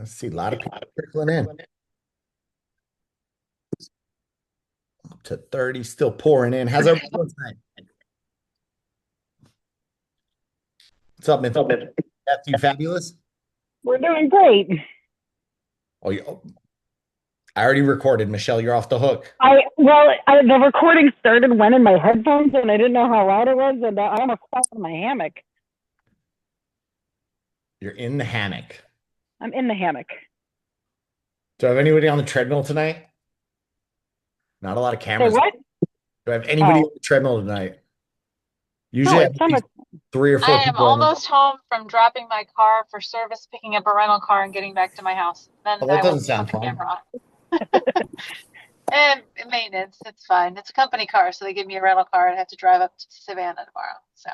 Let's see, a lot of people trickling in. Up to 30, still pouring in. How's everybody doing tonight? What's up, Myth? Beth, you fabulous? We're doing great. Oh, I already recorded. Michelle, you're off the hook. The recording started when in my headphones, and I didn't know how loud it was, and I almost fell in my hammock. You're in the hammock. I'm in the hammock. Do I have anybody on the treadmill tonight? Not a lot of Say cameras. what? Do I have anybody Oh, on the treadmill tonight? no, Usually I have it's at summer. least three or four I am people on the. almost home from dropping my car for service, picking up a rental car, and getting back to my house. Oh, Then that I will doesn't put sound the fun. camera on. And maintenance, it's fine. It's a company car, so they give me a rental car and I have to drive up to Savannah tomorrow. So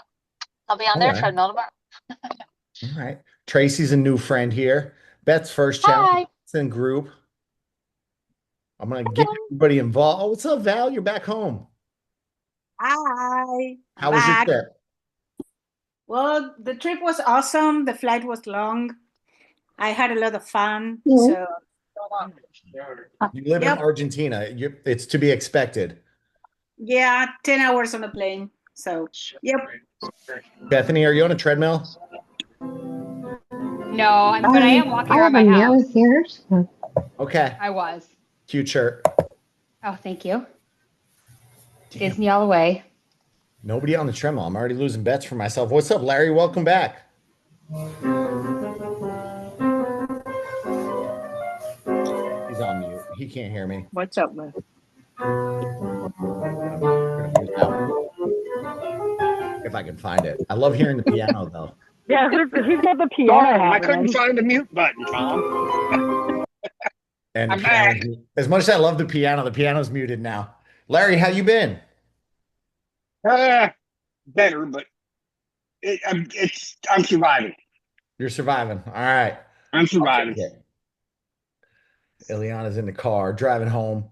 I'll be on All their right. treadmill tomorrow. All right. Tracy's a new friend here. Beth's first challenge. Hi. It's in group. I'm gonna get Hello. everybody involved. Oh, what's up, Val? You're back home. Hi, I'm How was your back. trip? Well, the trip was awesome. The flight was long. I had a lot of fun. Mhm. So, You live in yep, Argentina. It's to be expected. yeah, 10 hours on a plane. So, yep. Bethany, are you on a treadmill? No, but I am walking I around have my a house. mirror here. So. Okay. I was. Cute shirt. Oh, thank you. Damn. Disney all the way. Nobody on the treadmill. I'm already losing bets for myself. What's up, Larry? Welcome back. He's on mute. He can't hear me. What's up, man? I'm gonna mute that one if I can find it. I love hearing the piano though. Yeah, he's got the piano Darn, I couldn't happening. find the mute button, Tom. And the I'm back. piano's as much as I love the piano's muted now. Larry, how you been? Uh, Better, but I'm surviving. You're surviving. All right. I'm I'll surviving. take it. Ileana's in the car driving home.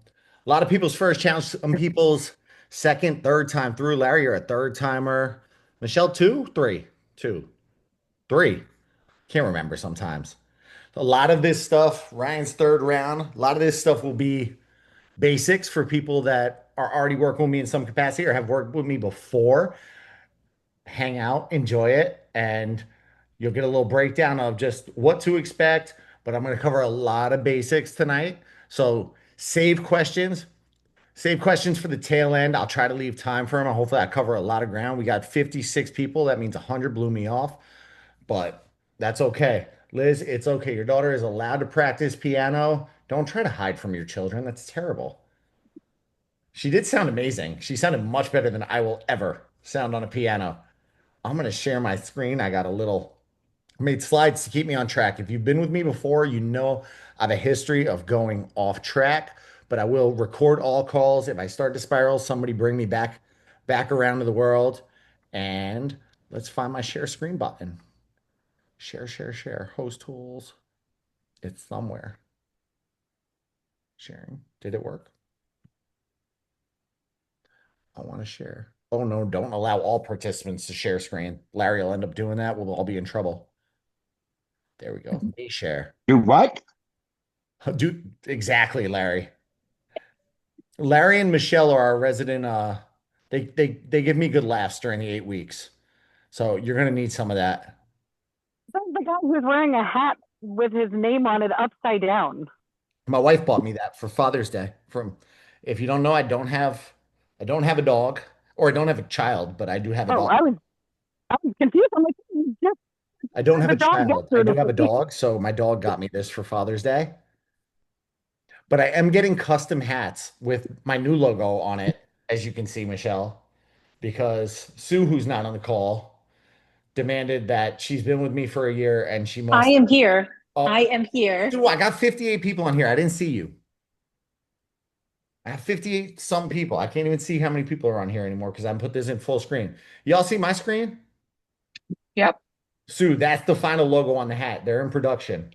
A lot of people's first challenge, some people's second, third time through. Larry, you're a third timer. Michelle, two, three, two, three. Can't remember sometimes. A lot of this stuff, Ryan's third round, a lot of this stuff will be basics for people that are already working with me in some capacity or have worked with me before. Hang out, enjoy it, and you'll get a little breakdown of just what to expect. But I'm going to cover a lot of basics tonight. So save questions for the tail end. I'll try to leave time for them. Hopefully, I cover a lot of ground. We got 56 people. That means 100 blew me off, but that's okay. Liz, it's okay. Your daughter is allowed to practice piano. Don't try to hide from your children. That's terrible. She did sound amazing. She sounded much better than I will ever sound on a piano. I'm going to share my screen. I made slides to keep me on track. If you've been with me before, you know I have a history of going off track, but I will record all calls. If I start to spiral, somebody bring me back around to the world. And let's find my share screen button. Share, share, share. Host tools. It's somewhere. Sharing. Did it work? I want to share. Oh no, don't allow all participants to share screen. Larry will end up doing that. We'll all be in trouble. There we go. Me share. Do what? Do exactly, Larry. Larry and Michelle are our resident they give me good laughs during the 8 weeks. So you're gonna need some of that. That's the guy who's wearing a hat with his name on it upside down. My wife bought me that for Father's Day. From if you don't know, I don't have a dog or I don't have a child, but I do have a Oh, dog. I was confused. I'm like, you just I don't have the a dog child. I do have a yesterday. dog, so my dog got me this for Father's Day. But I am getting custom hats with my new logo on it, as you can see, Michelle, because Sue, who's not on the call, demanded that she's been with me for a year and she I must. am here. I Oh, am here. Sue, I got 58 people on here. I didn't see you. I have 58 some people. I can't even see how many people are on here anymore because I put this in full screen. Y'all see my screen? Yep. Sue, that's the final logo on the hat. They're in production.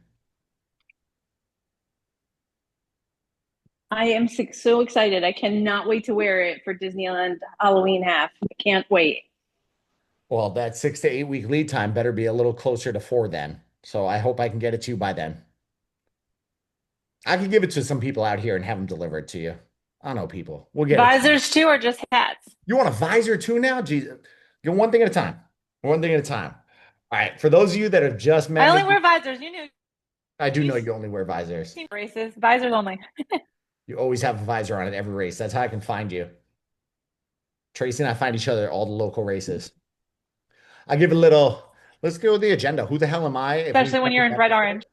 I am so excited. I cannot wait to wear it for Disneyland Halloween half. I can't wait. Well, that 6 to 8 week lead time better be a little closer to 4 then. So I hope I can get it to you by then. I could give it to some people out here and have them deliver it to you. I know people. We'll get it. Visors too, or just hats? You want a visor too now? Jesus. Go one thing at a time. One thing at a time. All right. For those of you that have just I met only me, wear visors. You knew. I do We've know you only wear visors. seen races. Visors only. You always have a visor on at every race. That's how I can find you. Tracy and I find each other at all the local races. I give a little, let's go with the agenda. Who the hell am I? If we Especially when you're in red orange.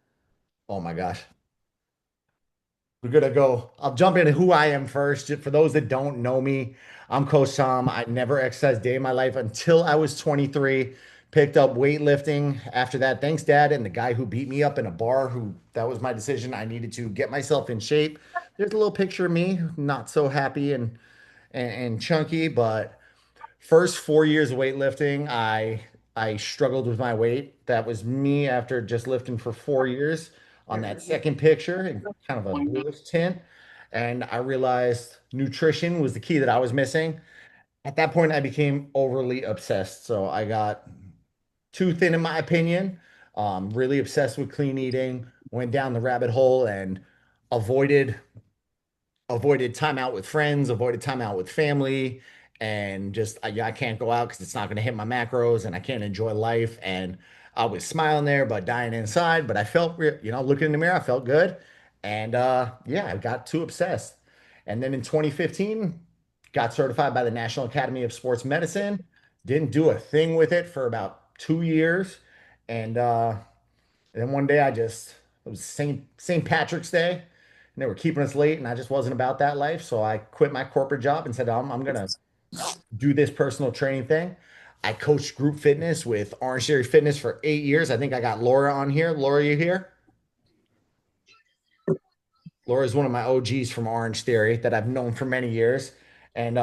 oh my gosh. We're gonna go. I'll jump into who I am first. For those that don't know me, I'm Coach Tom. I never exercised a day in my life until I was 23. Picked up weightlifting after that. Thanks, Dad, and the guy who beat me up in a bar. Who that was my decision. I needed to get myself in shape. There's a little picture of me, not so happy and chunky, but first 4 years of weightlifting, I struggled with my weight. That was me after just lifting for 4 years on that second picture in kind of a bluish tint. And I realized nutrition was the key that I was missing. At that point, I became overly obsessed. So I got too thin, in my opinion, really obsessed with clean eating, went down the rabbit hole and avoided time out with friends, avoided time out with family, and just I can't go out because it's not going to hit my macros, and I can't enjoy life. And I was smiling there, but dying inside. But I felt, looking in the mirror, I felt good, and yeah, I got too obsessed. And then in 2015, got certified by the National Academy of Sports Medicine. Didn't do a thing with it for about 2 years, and then one day it was St. Patrick's Day, and they were keeping us late, and I just wasn't about that life. So I quit my corporate job and said, I'm gonna do this personal training thing. I coached group fitness with Orange Theory Fitness for 8 years. I think I got Laura on here. Laura, you here? Laura is one of my OGs from Orange Theory that I've known for many years. And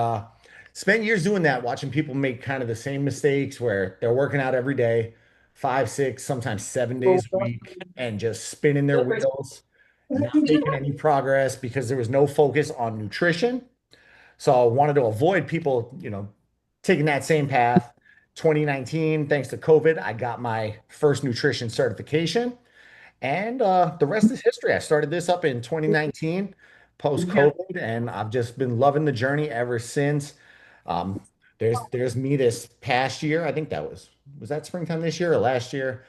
spent years doing that, watching people make kind of the same mistakes where they're working out every day, 5, 6, sometimes 7 days a week, and just spinning their wheels, not making any progress because there was no focus on nutrition. So I wanted to avoid people, taking that same path. 2019, thanks to COVID, I got my first nutrition certification. And the rest is history. I started this up in 2019, post COVID, and I've just been loving the journey ever since. Um, there's me this past year. I think was that springtime this year or last year?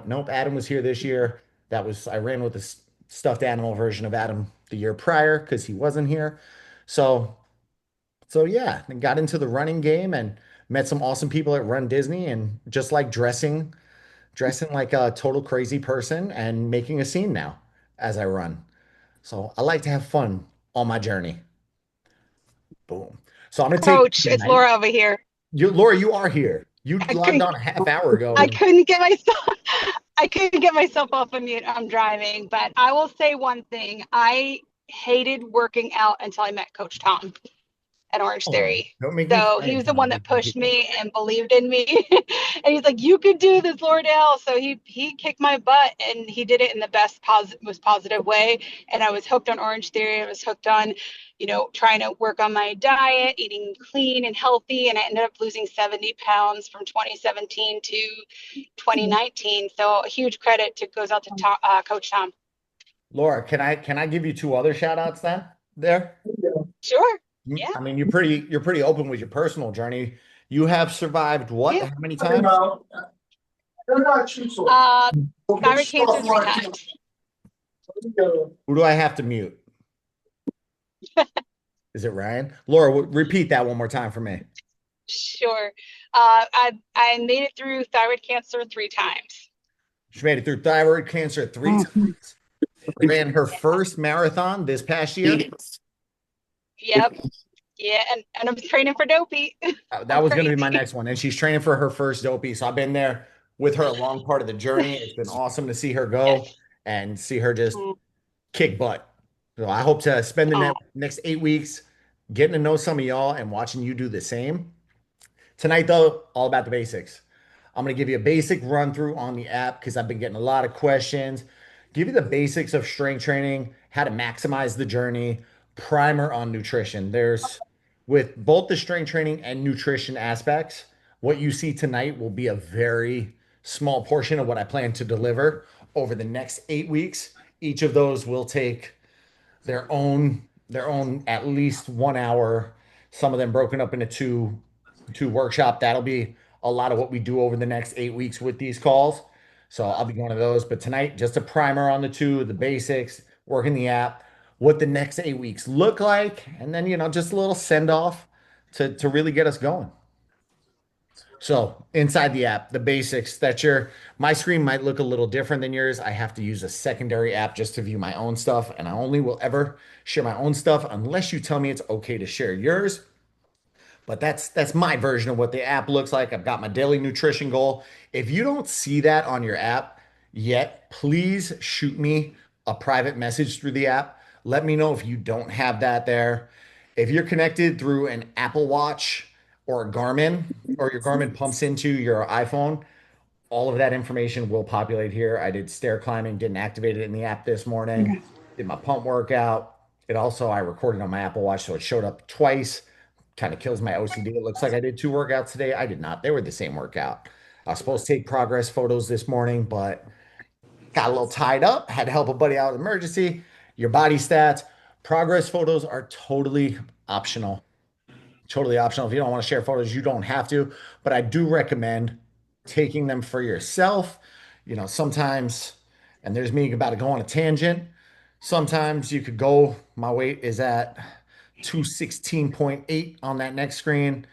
Nope, Adam was here this year. I ran with the stuffed animal version of Adam the year prior because he wasn't here. So yeah, and got into the running game and met some awesome people at Run Disney, and just like dressing like a total crazy person and making a scene now as I run. So I like to have fun on my journey. Boom. So I'm gonna take Coach, it's tonight. Laura over here. Laura, you are here. You I logged couldn't, on a half hour ago I and couldn't get myself, I couldn't get myself off of mute. I'm driving, but I will say one thing. I hated working out until I met Coach Tom at Orange oh, Theory. don't make me So cry he in was the front of one other that pushed people. me and believed in me. And he's like, you could do this, Lordell. So he kicked my butt, and he did it in the best most positive way. And I was hooked on Orange Theory. I was hooked on, trying to work on my diet, eating clean and healthy. And I ended up losing 70 pounds from 2017 to 2019. So a huge credit goes out to Coach Tom. Laura, can I give you two other shout outs then there? Sure. Yeah. I mean, you're pretty open with your personal journey. You have survived what? Yeah. How many times? Thyroid cancer 3 times. Who do I have to mute? Is it Ryan? Laura, repeat that one more time for me. Sure. I made it through thyroid cancer 3 times. She made it through thyroid cancer 3 times. Ran her first marathon this past year. Yep. Yeah, and I'm training for dopey. That was going to be my next one. And she's training for her first dopey. So I've been there with her a long part of the journey. It's been awesome to see her go and see her just kick butt. So I hope to spend the next 8 weeks getting to know some of y'all and watching you do the same. Tonight, though, all about the basics. I'm going to give you a basic run through on the app because I've been getting a lot of questions. Give you the basics of strength training, how to maximize the journey, primer on nutrition. With both the strength training and nutrition aspects, what you see tonight will be a very small portion of what I plan to deliver over the next 8 weeks. Each of those will take their own at least 1 hour, some of them broken up into two workshop. That'll be a lot of what we do over the next 8 weeks with these calls. So I'll be going to those. But tonight, just a primer on the basics, working the app, what the next 8 weeks look like, and then just a little send off to really get us going. So inside the app, the basics that my screen might look a little different than yours. I have to use a secondary app just to view my own stuff, and I only will ever share my own stuff unless you tell me it's okay to share yours. But that's my version of what the app looks like. I've got my daily nutrition goal. If you don't see that on your app yet, please shoot me a private message through the app. Let me know if you don't have that there. If you're connected through an Apple Watch or a Garmin, or your Garmin pumps into your iPhone, all of that information will populate here. I did stair climbing, didn't activate it in the app this morning. Did my pump workout. It also, I recorded on my Apple Watch, so it showed up twice. Kind of kills my OCD. It looks like I did two workouts today. I did not. They were the same workout. I was supposed to take progress photos this morning, but got a little tied up. Had to help a buddy out in emergency. Your body stats, progress photos are totally optional. Totally optional. If you don't want to share photos, you don't have to. But I do recommend taking them for yourself. Sometimes, and there's me about to go on a tangent. Sometimes you could go, my weight is at 216.8 on that next screen.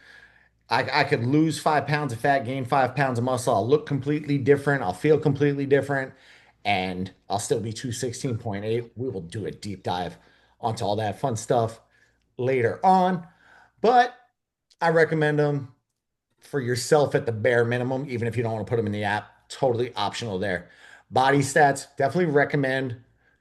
I could lose 5 pounds of fat, gain 5 pounds of muscle. I'll look completely different. I'll feel completely different. And I'll still be 216.8. We will do a deep dive onto all that fun stuff later on. But I recommend them for yourself at the bare minimum, even if you don't want to put them in the app. Totally optional there. Body stats, definitely recommend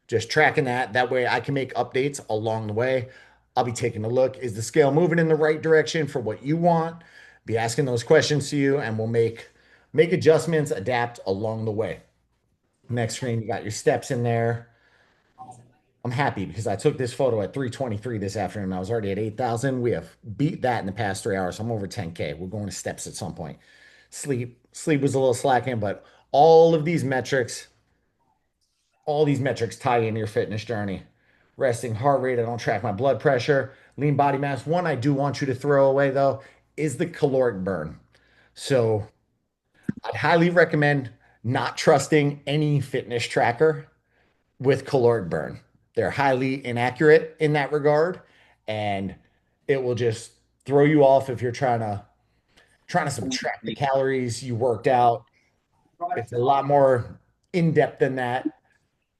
just tracking that. That way I can make updates along the way. I'll be taking a look. Is the scale moving in the right direction for what you want? Be asking those questions to you, and we'll make adjustments, adapt along the way. Next screen, you got your steps in there. I'm happy because I took this photo at 3:23 this afternoon. I was already at 8,000. We have beat that in the past 3 hours. So I'm over 10K. We're going to steps at some point. Sleep was a little slacking, but all these metrics tie into your fitness journey. Resting heart rate. I don't track my blood pressure. Lean body mass. One I do want you to throw away though is the caloric burn. So I'd highly recommend not trusting any fitness tracker with caloric burn. They're highly inaccurate in that regard, and it will just throw you off if you're trying to subtract the calories you worked out. It's a lot more in depth than that,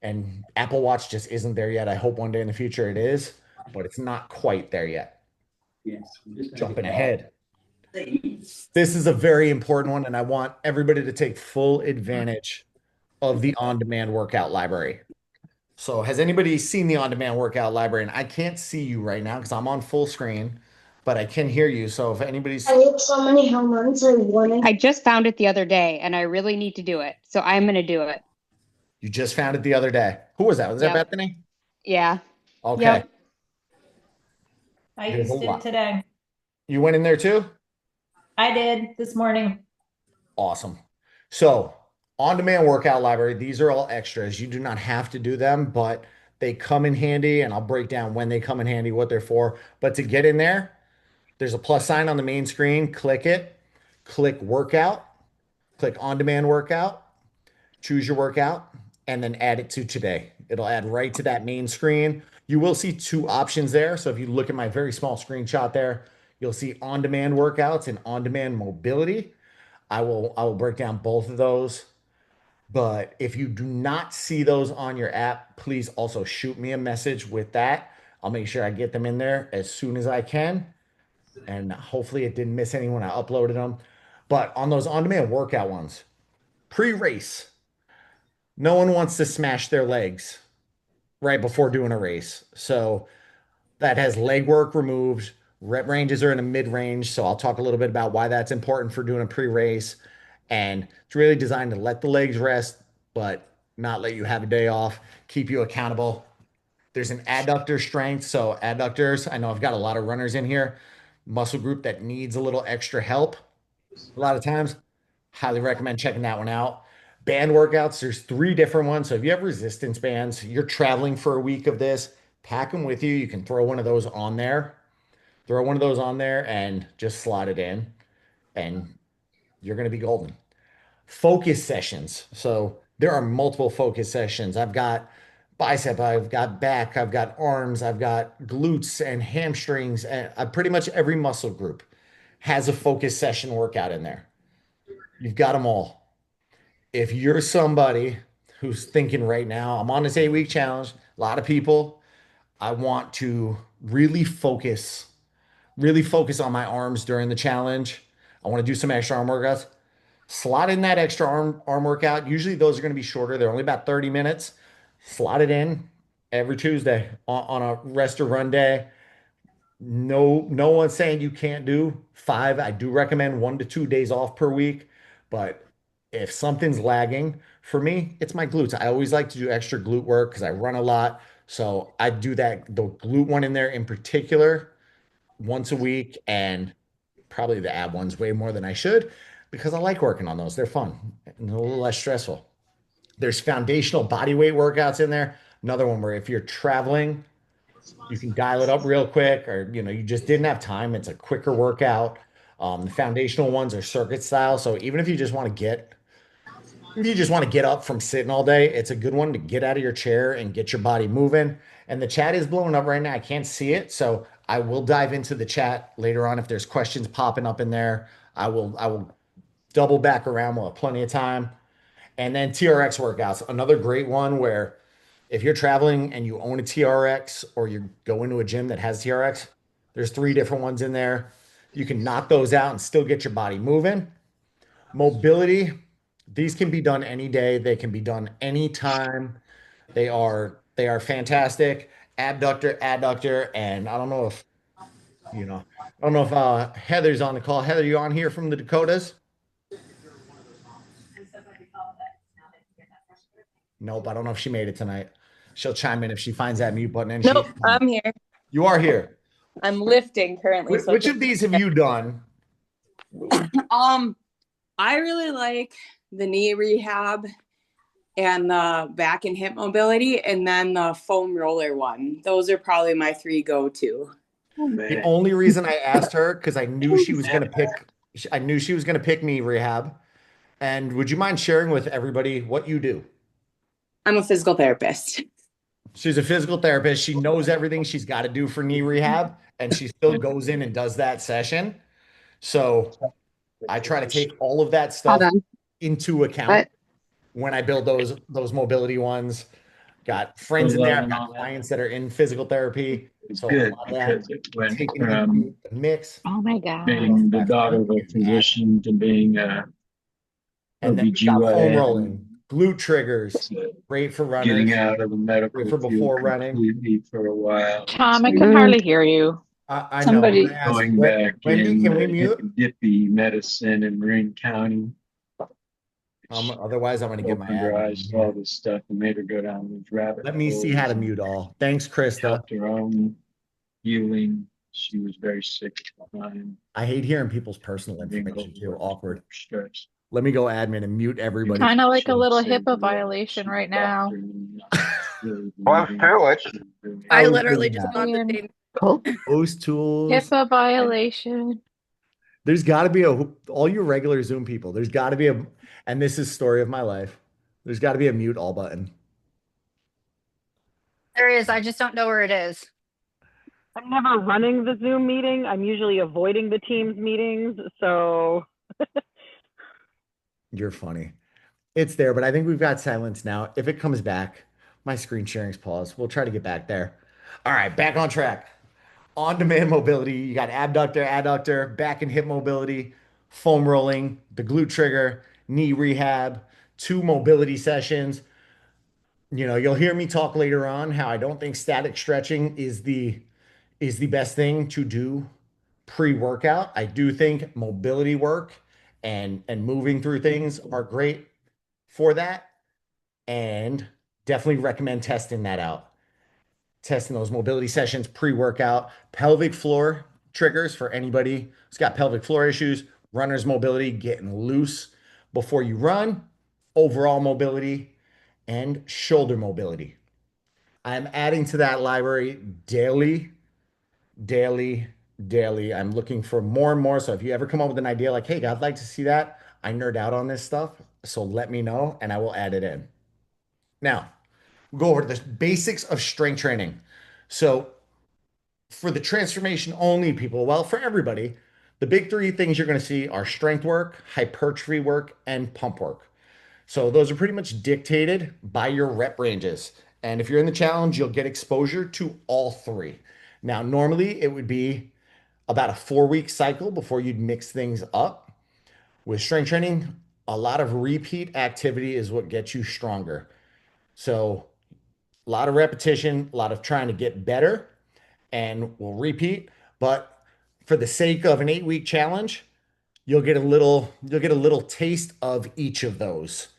and Apple Watch just isn't there yet. I hope one day in the future it is, but it's not quite there yet. Jumping ahead. This is a very important one, and I want everybody to take full advantage of the on-demand workout library. So has anybody seen the on-demand workout library? And I can't see you right now because I'm on full screen, but I can hear you. So if anybody's, I have so many hormones. I just found it the other day and I really need to do it. So I'm going to do it. you just found it the other day. Who was that? Was that Yep. Bethany? Yeah. Okay. Yep. I There's a used it lot. today. You went in there too? I did this morning. Awesome. So on-demand workout library, these are all extras. You do not have to do them, but they come in handy, and I'll break down when they come in handy, what they're for. But to get in there, there's a plus sign on the main screen. Click it, click workout, click on-demand workout, choose your workout, and then add it to today. It'll add right to that main screen. You will see two options there. So if you look at my very small screenshot there, you'll see on-demand workouts and on-demand mobility. I will break down both of those. But if you do not see those on your app, please also shoot me a message with that. I'll make sure I get them in there as soon as I can. And hopefully it didn't miss any when I uploaded them. But on those on-demand workout ones, pre-race, no one wants to smash their legs right before doing a race. So that has leg work removed. Rep ranges are in a mid range. So I'll talk a little bit about why that's important for doing a pre race. And it's really designed to let the legs rest, but not let you have a day off, keep you accountable. There's an adductor strength. So, adductors, I know I've got a lot of runners in here, muscle group that needs a little extra help. A lot of times, highly recommend checking that one out. Band workouts, there's three different ones. So if you have resistance bands, you're traveling for a week of this, pack them with you. You can throw one of those on there, throw one of those on there and just slot it in, and you're going to be golden. Focus sessions. So there are multiple focus sessions. I've got bicep, I've got back, I've got arms, I've got glutes and hamstrings, and pretty much every muscle group has a focus session workout in there. You've got them all. If you're somebody who's thinking right now, I'm on this 8 week challenge, a lot of people, I want to really focus on my arms during the challenge. I want to do some extra arm workouts. Slot in that extra arm workout. Usually those are going to be shorter. They're only about 30 minutes. Slot it in every Tuesday on a rest or run day. No one's saying you can't do 5. I do recommend 1 to 2 days off per week. But if something's lagging, for me, it's my glutes. I always like to do extra glute work because I run a lot. So I do the glute one in there in particular once a week, and probably the ab ones way more than I should because I like working on those. They're fun and a little less stressful. There's foundational body weight workouts in there. Another one where if you're traveling, you can dial it up real quick, or you just didn't have time. It's a quicker workout. The foundational ones are circuit style. So even if you just want to get up from sitting all day, it's a good one to get out of your chair and get your body moving. And the chat is blowing up right now. I can't see it, so I will dive into the chat later on if there's questions popping up in there. I will double back around. We'll have plenty of time. And then TRX workouts, another great one where if you're traveling and you own a TRX or you go into a gym that has TRX, there's 3 different ones in there. You can knock those out and still get your body moving. Mobility, these can be done any day. They can be done anytime. They are fantastic. Abductor, adductor, and I don't know if Heather's on the call. Heather, you on here from the Dakotas? Nope, I don't know if she made it tonight. She'll chime in if she finds that mute button and Nope, I'm here. you are here. I'm lifting currently. Which of these have you done? I really like the knee rehab and the back and hip mobility, and then the foam roller one. Those are probably my 3 go-to. The only reason I asked her because I knew she was gonna pick knee rehab. And would you mind sharing with everybody what you do? I'm a physical therapist. She's a physical therapist. She knows everything she's got to do for knee rehab, and she still goes in and does that session. So I try to take all of that stuff into account when I build those mobility ones. Got friends in there. I've got clients that are in physical therapy. It's so good a lot of that because it went taken from into the mix. Oh my God. being the daughter of a physician to being a And then we got foam OBGYN. rolling, glute triggers, great for runners, Getting out of the medical great for before field running. completely for a while. Tom, I can hardly hear you. I know. Somebody- I'm gonna ask Going back Wendy, in can we mute? hippie medicine in Marin County. Otherwise, I'm going to get my Opened her ad. eyes to all this stuff and made her go down these rabbit Let me see how to holes. mute all. Thanks, Krista. Helped her own healing. She was very sick at the time. I hate hearing people's personal Being information too. overworked, Awkward. stressed. Let me go admin and mute everybody. Kind of like a She little saved HIPAA her life. violation She's a right now. doctor and really Well, believing do it. she was really- I was literally doing just that. want the same. Those tools. HIPAA violation. There's got to be all you regular Zoom people. There's got to be and this is story of my life. There's got to be a mute all button. There is. I just don't know where it is. I'm never running the Zoom meeting. I'm usually avoiding the Teams meetings. So You're funny. It's there, but I think we've got silence now. If it comes back, my screen sharing's paused. We'll try to get back there. All right, back on track. On-demand mobility. You got abductor, adductor, back and hip mobility, foam rolling, the glute trigger, knee rehab, 2 mobility sessions. You'll hear me talk later on how I don't think static stretching is the best thing to do pre-workout. I do think mobility work and moving through things are great for that, and definitely recommend testing that out. Testing those mobility sessions pre-workout. Pelvic floor triggers for anybody who's got pelvic floor issues. Runner's mobility, getting loose before you run. Overall mobility and shoulder mobility. I'm adding to that library daily, daily, daily. I'm looking for more and more. So if you ever come up with an idea like, hey, I'd like to see that, I nerd out on this stuff. So let me know and I will add it in. Now, we'll go over the basics of strength training. So for the transformation only people, well, for everybody, the big three things you're going to see are strength work, hypertrophy work, and pump work. So those are pretty much dictated by your rep ranges. And if you're in the challenge, you'll get exposure to all three. Now, normally it would be about a 4 week cycle before you'd mix things up. With strength training, a lot of repeat activity is what gets you stronger. So a lot of repetition, a lot of trying to get better, and we'll repeat. But for the sake of an 8 week challenge, you'll get a little taste of each of those.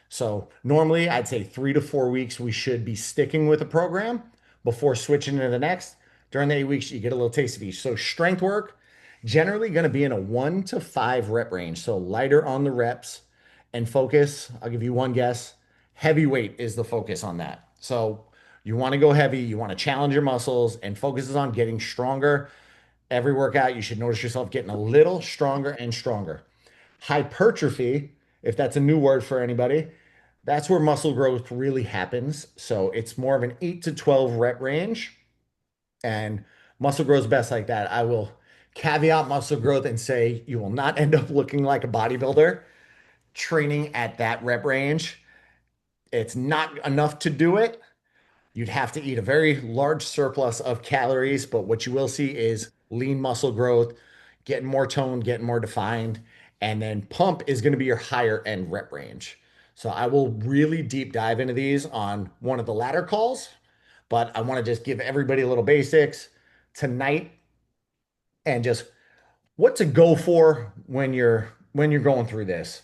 So normally I'd say 3 to 4 weeks we should be sticking with a program before switching to the next. During the 8 weeks, you get a little taste of each. So strength work, generally going to be in a 1 to 5 rep range. So lighter on the reps and focus. I'll give you one guess. Heavyweight is the focus on that. So you want to go heavy, you want to challenge your muscles and focuses on getting stronger. Every workout, you should notice yourself getting a little stronger and stronger. Hypertrophy, if that's a new word for anybody, that's where muscle growth really happens. So it's more of an 8 to 12 rep range, and muscle grows best like that. I will caveat muscle growth and say you will not end up looking like a bodybuilder training at that rep range. It's not enough to do it. You'd have to eat a very large surplus of calories, but what you will see is lean muscle growth, getting more toned, getting more defined. And then pump is going to be your higher end rep range. So I will really deep dive into these on one of the latter calls, but I want to just give everybody a little basics tonight and just what to go for when you're going through this.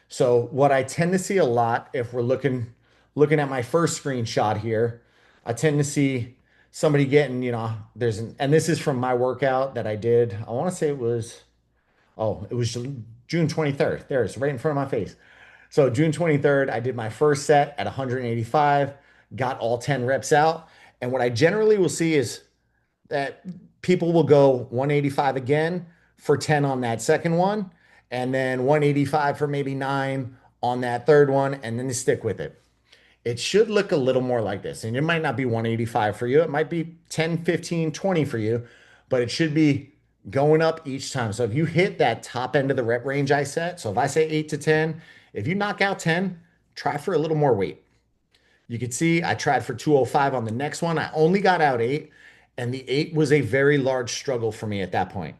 So what I tend to see a lot if we're looking at my first screenshot here, I tend to see somebody getting, and this is from my workout that I did. I want to say it was June 23rd. There it's right in front of my face. So June 23rd, I did my first set at 185, got all 10 reps out. And what I generally will see is that people will go 185 again for 10 on that second one, and then 185 for maybe 9 on that third one, and then they stick with it. It should look a little more like this. And it might not be 185 for you. It might be 10, 15, 20 for you, but it should be going up each time. So if you hit that top end of the rep range I set, so if I say 8 to 10, if you knock out 10, try for a little more weight. You can see I tried for 205 on the next one. I only got out 8, and the 8 was a very large struggle for me at that point.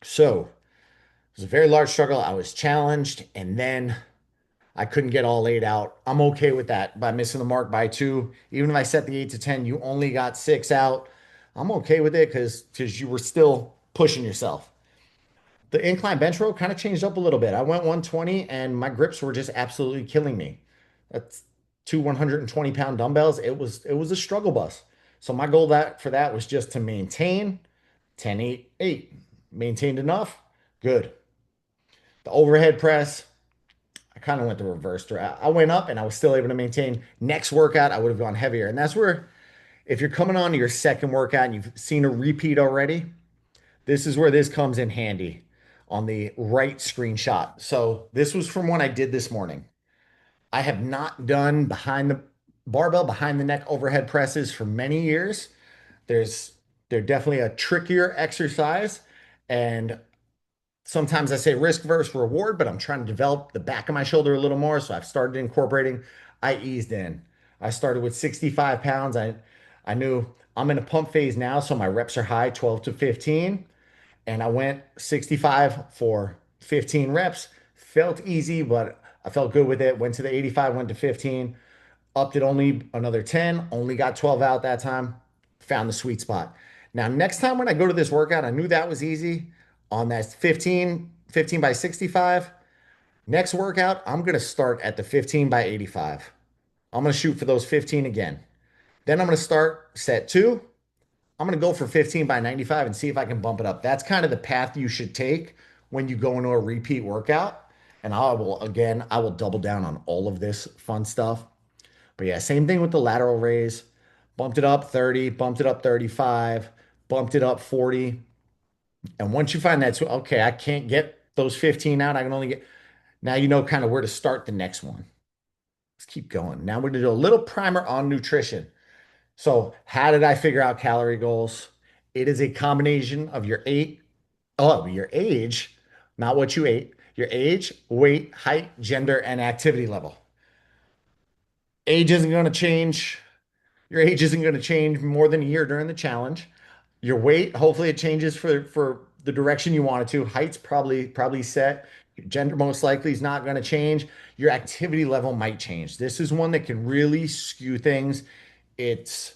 So it was a very large struggle. I was challenged, and then I couldn't get all 8 out. I'm okay with that by missing the mark by 2. Even if I set the 8 to 10, you only got 6 out. I'm okay with it because you were still pushing yourself. The incline bench row kind of changed up a little bit. I went 120 and my grips were just absolutely killing me. That's 120 pound dumbbells. It was a struggle bus. So my goal for that was just to maintain 10, 8, 8. Maintained enough. Good. The overhead press, I kind of went the reverse route. I went up and I was still able to maintain. Next workout, I would have gone heavier. And that's where, if you're coming on to your second workout and you've seen a repeat already, this is where this comes in handy on the right screenshot. So this was from what I did this morning. I have not done behind the barbell, behind the neck overhead presses for many years. There's they're definitely a trickier exercise, and sometimes I say risk versus reward, but I'm trying to develop the back of my shoulder a little more. So I've started incorporating. I eased in. I started with 65 pounds. I knew I'm in a pump phase now, so my reps are high, 12 to 15, and I went 65 for 15 reps. Felt easy, but I felt good with it. Went to the 85, went to 15, upped it only another 10, only got 12 out that time. Found the sweet spot. Now, next time when I go to this workout, I knew that was easy on that 15 by 65. Next workout, I'm going to start at the 15 by 85. I'm going to shoot for those 15 again. Then I'm going to start set 2. I'm going to go for 15 by 95 and see if I can bump it up. That's kind of the path you should take when you go into a repeat workout. And I will double down on all of this fun stuff. But yeah, same thing with the lateral raise. bumped it up 30, bumped it up 35, bumped it up 40. And once you find that, so, okay, I can't get those 15 out. I can only get, now you know kind of where to start the next one. Let's keep going. Now we're going to do a little primer on nutrition. So, how did I figure out calorie goals? It is a combination of your age, not what you ate, your age, weight, height, gender, and activity level. Age isn't going to change. Your age isn't going to change more than a year during the challenge. Your weight, hopefully it changes for the direction you want it to. Height's probably set. Your gender most likely is not going to change. Your activity level might change. This is one that can really skew things. It's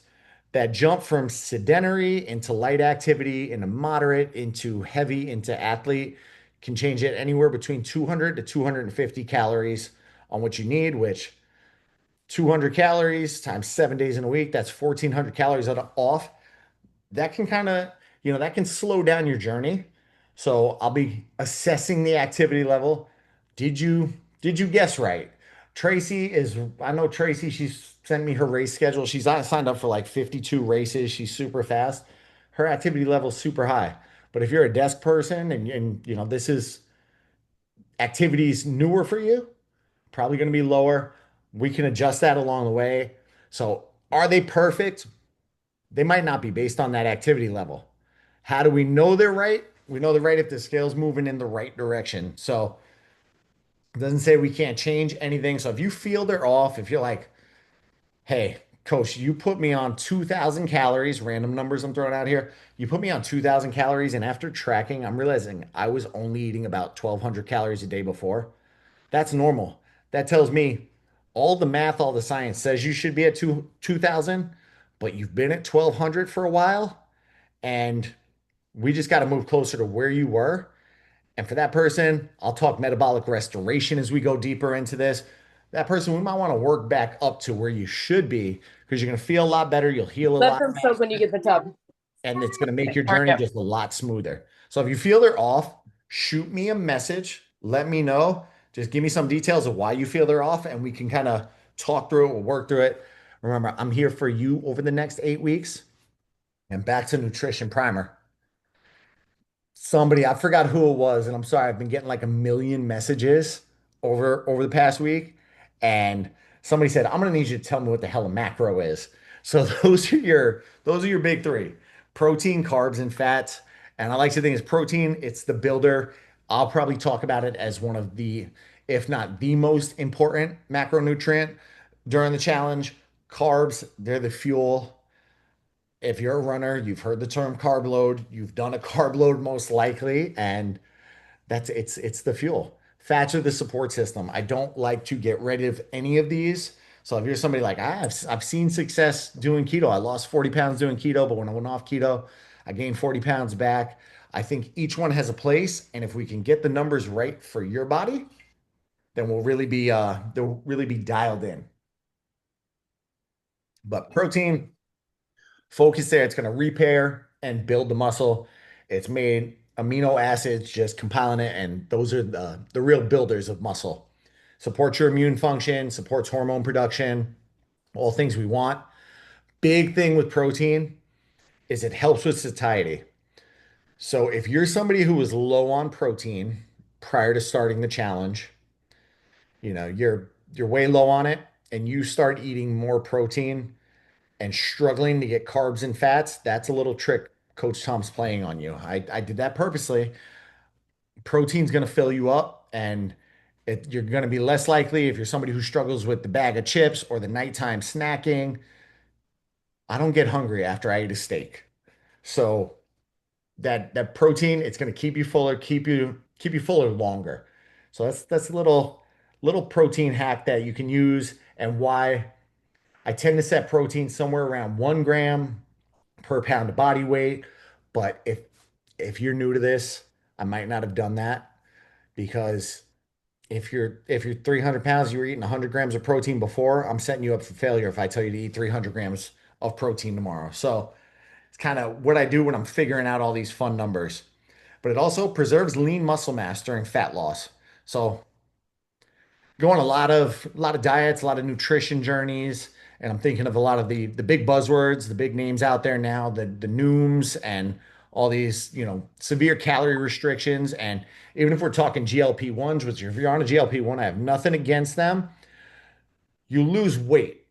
that jump from sedentary into light activity, into moderate, into heavy, into athlete can change it anywhere between 200 to 250 calories on what you need, which 200 calories times 7 days in a week, that's 1,400 calories off. That can kind of, that can slow down your journey. So I'll be assessing the activity level. Did you guess right? I know Tracy, she's sent me her race schedule. She's signed up for like 52 races. She's super fast. Her activity level is super high. But if you're a desk person and this is activities newer for you, probably going to be lower. We can adjust that along the way. So are they perfect? They might not be based on that activity level. How do we know they're right? We know they're right if the scale's moving in the right direction. So it doesn't say we can't change anything. So if you feel they're off, if you're like, hey, coach, you put me on 2,000 calories, random numbers I'm throwing out here. You put me on 2,000 calories, and after tracking, I'm realizing I was only eating about 1,200 calories a day before. That's normal. That tells me all the math, all the science says you should be at 2,000, but you've been at 1,200 for a while, and we just got to move closer to where you were. And for that person, I'll talk metabolic restoration as we go deeper into this. That person, we might want to work back up to where you should be because you're going to feel a lot better. You'll heal a Let lot them soak when you faster, get the tub. and it's going to make your All journey right. just a lot smoother. So if you feel they're off, shoot me a message. Let me know. Just give me some details of why you feel they're off, and we can kind of talk through it. We'll work through it. Remember, I'm here for you over the next 8 weeks. And back to nutrition primer. Somebody, I forgot who it was, and I'm sorry, I've been getting like a million messages over the past week. And somebody said, I'm gonna need you to tell me what the hell a macro is. So those are your big three: protein, carbs, and fats. And I like to think it's protein, it's the builder. I'll probably talk about it as one of the, if not the most important macronutrient during the challenge. Carbs, they're the fuel. If you're a runner, you've heard the term carb load. You've done a carb load most likely, and it's the fuel. Fats are the support system. I don't like to get rid of any of these. So if you're somebody like I've seen success doing keto. I lost 40 pounds doing keto, but when I went off keto, I gained 40 pounds back. I think each one has a place, and if we can get the numbers right for your body, then they'll really be dialed in. But protein, focus there. It's going to repair and build the muscle. It's made amino acids just compiling it, and those are the real builders of muscle. Supports your immune function, supports hormone production, all things we want. Big thing with protein is it helps with satiety. So if you're somebody who was low on protein prior to starting the challenge, you're way low on it, and you start eating more protein and struggling to get carbs and fats, that's a little trick Coach Tom's playing on you. I did that purposely. Protein's going to fill you up, and you're going to be less likely if you're somebody who struggles with the bag of chips or the nighttime snacking. I don't get hungry after I eat a steak. So that protein, it's going to keep you fuller, keep you fuller longer. So that's a little protein hack that you can use, and why I tend to set protein somewhere around 1 gram per pound of body weight. But if you're new to this, I might not have done that, because if you're 300 pounds, you were eating 100 grams of protein before, I'm setting you up for failure if I tell you to eat 300 grams of protein tomorrow. So it's kind of what I do when I'm figuring out all these fun numbers. But it also preserves lean muscle mass during fat loss. So go on a lot of diets, a lot of nutrition journeys, And I'm thinking of a lot of the big buzzwords, the big names out there now, the Nooms and all these, severe calorie restrictions. And even if we're talking GLP-1s, which if you're on a GLP-1, I have nothing against them, you lose weight.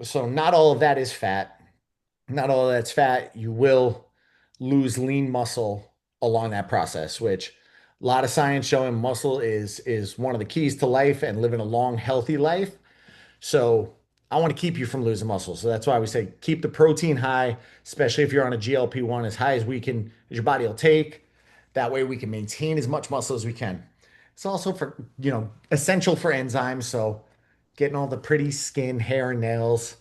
So not all of that is fat. Not all of that's fat. You will lose lean muscle along that process, which a lot of science showing muscle is one of the keys to life and living a long, healthy life. So I want to keep you from losing muscle. So that's why we say keep the protein high, especially if you're on a GLP-1 as high as as your body will take. That way we can maintain as much muscle as we can. It's also essential for enzymes. So getting all the pretty skin, hair, and nails.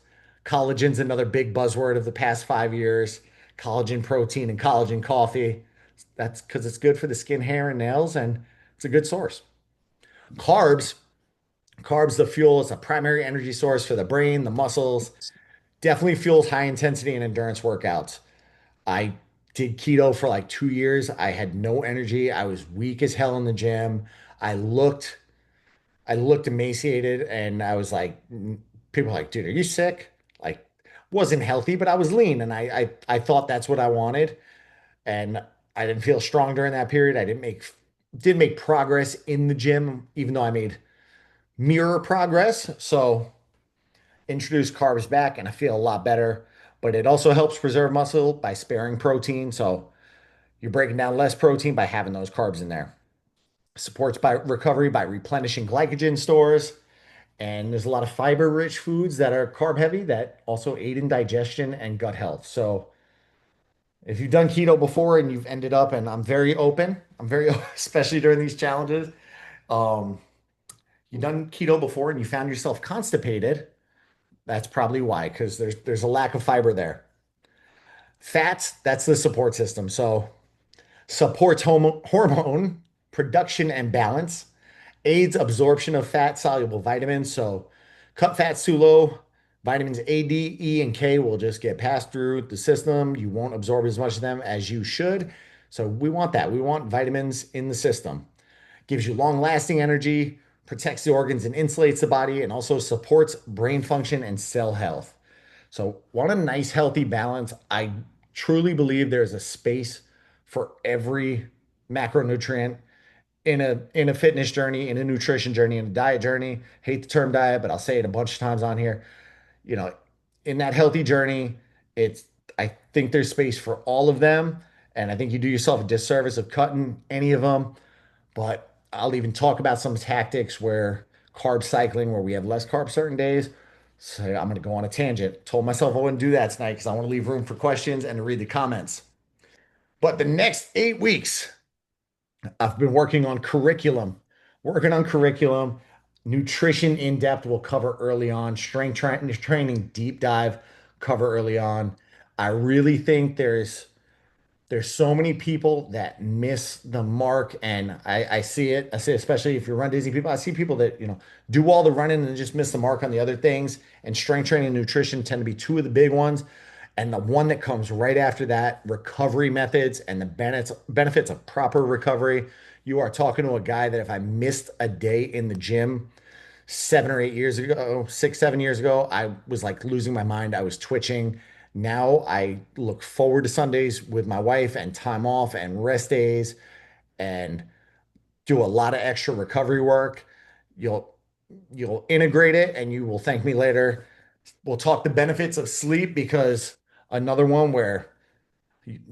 Collagen's another big buzzword of the past 5 years. Collagen protein and collagen coffee. That's because it's good for the skin, hair, and nails, and it's a good source. Carbs, the fuel, is a primary energy source for the brain, the muscles. Definitely fuels high intensity and endurance workouts. I did keto for like 2 years. I had no energy. I was weak as hell in the gym. I looked I looked emaciated and I was like, people were like, dude, are you sick? Like, wasn't healthy, but I was lean and I thought that's what I wanted. And I didn't feel strong during that period. I didn't make progress in the gym, even though I made mirror progress. So introduce carbs back and I feel a lot better. But it also helps preserve muscle by sparing protein. So you're breaking down less protein by having those carbs in there. Supports by recovery by replenishing glycogen stores. And there's a lot of fiber rich foods that are carb heavy that also aid in digestion and gut health. So if you've done keto before and you've ended up, and I'm very, especially during these challenges, um, you've done keto before and you found yourself constipated, that's probably why, because there's a lack of fiber there. Fats, that's the support system. So supports hormone production and balance, aids absorption of fat soluble vitamins. So cut fats too low, vitamins A, D, E, and K will just get passed through the system. You won't absorb as much of them as you should. So we want that. We want vitamins in the system. Gives you long lasting energy, protects the organs and insulates the body, and also supports brain function and cell health. So, want a nice, healthy balance. I truly believe there's a space for every macronutrient in a fitness journey, in a nutrition journey, in a diet journey. Hate the term diet, but I'll say it a bunch of times on here. You know, in that healthy journey, it's I think there's space for all of them, and I think you do yourself a disservice of cutting any of them. But I'll even talk about some tactics where carb cycling, where we have less carbs certain days. So I'm going to go on a tangent. Told myself I wouldn't do that tonight because I want to leave room for questions and to read the comments. But the next 8 weeks, I've been working on curriculum. Nutrition in depth will cover early on. Training deep dive cover early on. I really think there's so many people that miss the mark, and I see it. I see it, especially if you run Disney people. I see people that do all the running and just miss the mark on the other things. And strength training and nutrition tend to be two of the big ones. And the one that comes right after that, recovery methods and the benefits of proper recovery. You are talking to a guy that if I missed a day in the gym 7 or 8 years ago, 6, 7 years ago, I was like losing my mind. I was twitching. Now I look forward to Sundays with my wife and time off and rest days and do a lot of extra recovery work. You'll you'll integrate it and you will thank me later. We'll talk the benefits of sleep because another one where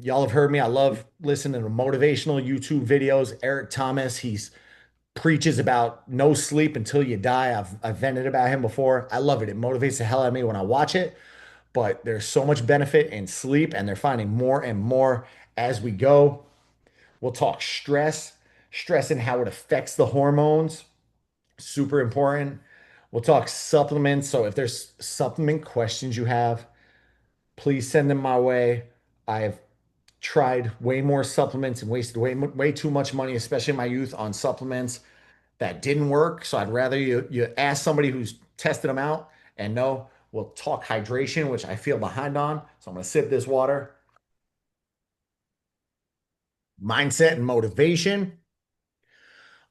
y'all have heard me. I love listening to motivational YouTube videos. Eric Thomas, he's preaches about no sleep until you die. I've vented about him before. I love it. It motivates the hell out of me when I watch it. But there's so much benefit in sleep, and they're finding more and more as we go. We'll talk stress and how it affects the hormones. Super important. We'll talk supplements. So if there's supplement questions you have, please send them my way. I've tried way more supplements and wasted way too much money, especially in my youth, on supplements that didn't work. So I'd rather you ask somebody who's tested them out and know. We'll talk hydration, which I feel behind on. So I'm going to sip this water. Mindset and motivation.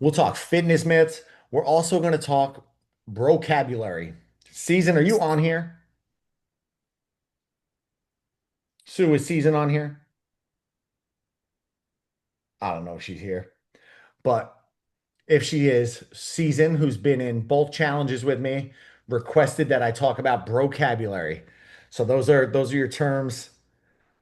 We'll talk fitness myths. We're also going to talk vocabulary. Season, are you on here? Sue, is Season on here? I don't know if she's here, but if she is, Season, who's been in both challenges with me, requested that I talk about vocabulary. So those are your terms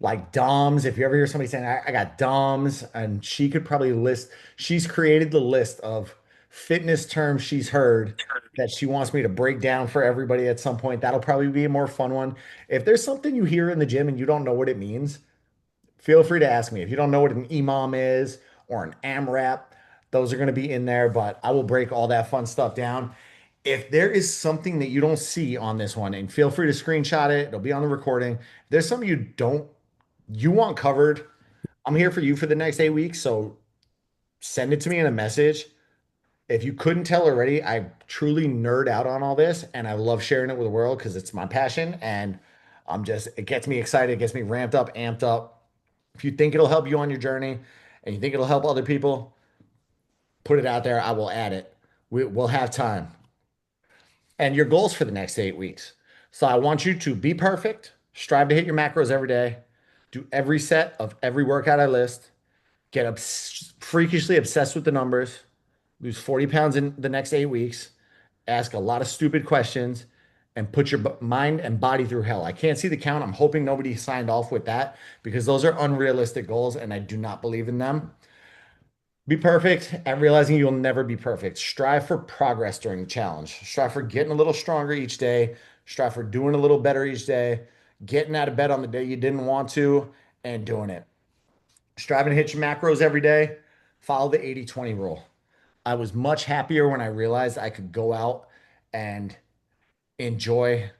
like DOMs. If you ever hear somebody saying, I got DOMs, and she could probably list, she's created the list of fitness terms she's heard that she wants me to break down for everybody at some point. That'll probably be a more fun one. If there's something you hear in the gym and you don't know what it means, feel free to ask me. If you don't know what an EMOM is or an AMRAP, those are going to be in there, but I will break all that fun stuff down. If there is something that you don't see on this one, and feel free to screenshot it, it'll be on the recording. If there's something you want covered, I'm here for you for the next 8 weeks. So send it to me in a message. If you couldn't tell already, I truly nerd out on all this and I love sharing it with the world because it's my passion. And it gets me excited, it gets me ramped up, amped up. If you think it'll help you on your journey and you think it'll help other people, put it out there. I will add it. We'll have time. And your goals for the next 8 weeks. So I want you to be perfect, strive to hit your macros every day, do every set of every workout I list, get freakishly obsessed with the numbers, lose 40 pounds in the next 8 weeks, ask a lot of stupid questions, and put your mind and body through hell. I can't see the count. I'm hoping nobody signed off with that because those are unrealistic goals and I do not believe in them. Be perfect and realizing you'll never be perfect. Strive for progress during the challenge. Strive for getting a little stronger each day. Strive for doing a little better each day. Getting out of bed on the day you didn't want to and doing it. Striving to hit your macros every day. Follow the 80-20 rule. I was much happier when I realized I could go out and enjoy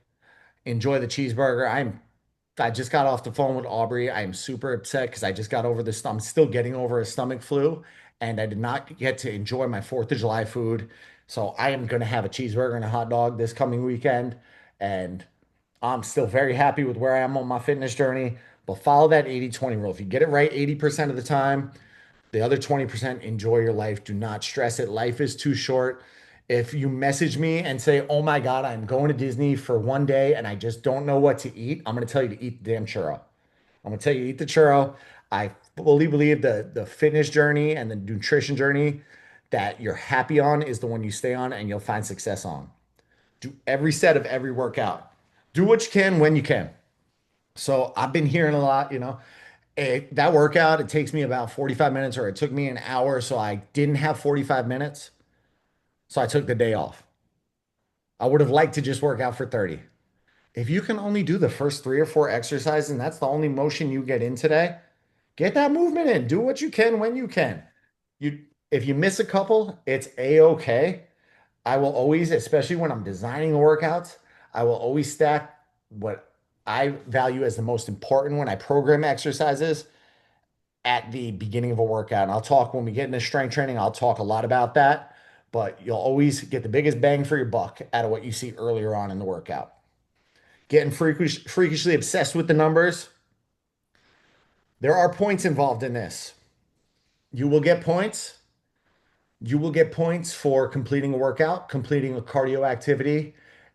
the cheeseburger. I just got off the phone with Aubrey. I'm super upset because I just got over this. I'm still getting over a stomach flu, and I did not get to enjoy my 4th of July food. So I am going to have a cheeseburger and a hot dog this coming weekend, and I'm still very happy with where I am on my fitness journey. But follow that 80-20 rule. If you get it right 80% of the time, the other 20%, enjoy your life. Do not stress it. Life is too short. If you message me and say, oh my God, I'm going to Disney for one day and I just don't know what to eat, I'm going to tell you to eat the damn churro. I'm going to tell you to eat the churro. I fully believe the fitness journey and the nutrition journey that you're happy on is the one you stay on and you'll find success on. Do every set of every workout. Do what you can when you can. So I've been hearing a lot, that workout, it takes me about 45 minutes, or it took me an hour. So I didn't have 45 minutes. So I took the day off. I would have liked to just work out for 30. If you can only do the first 3 or 4 exercises and that's the only motion you get in today, get that movement in. Do what you can when you can. You, if you miss a couple, it's a-okay. I will always, especially when I'm designing workouts, I will always stack what I value as the most important when I program exercises at the beginning of a workout. And I'll talk when we get into strength training, I'll talk a lot about that, but you'll always get the biggest bang for your buck out of what you see earlier on in the workout. Getting freakishly obsessed with the numbers. There are points involved in this. You will get points. You will get points for completing a workout, completing a cardio activity,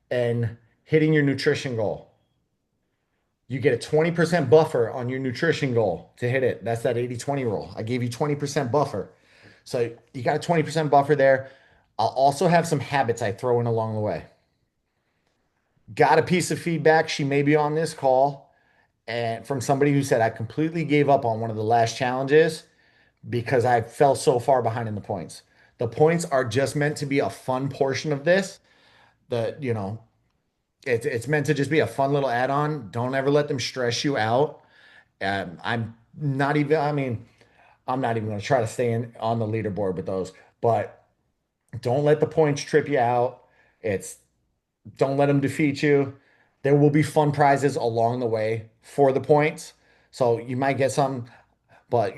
and hitting your nutrition goal. You get a 20% buffer on your nutrition goal to hit it. That's that 80-20 rule. I gave you 20% buffer. So you got a 20% buffer there. I'll also have some habits I throw in along the way. Got a piece of feedback. She may be on this call, and from somebody who said I completely gave up on one of the last challenges because I fell so far behind in the points. The points are just meant to be a fun portion of this. It's meant to just be a fun little add-on. Don't ever let them stress you out. I'm not even, I mean, I'm not even going to try to stay on the leaderboard with those, but don't let the points trip you out. It's don't let them defeat you. There will be fun prizes along the way for the points. So you might get some, but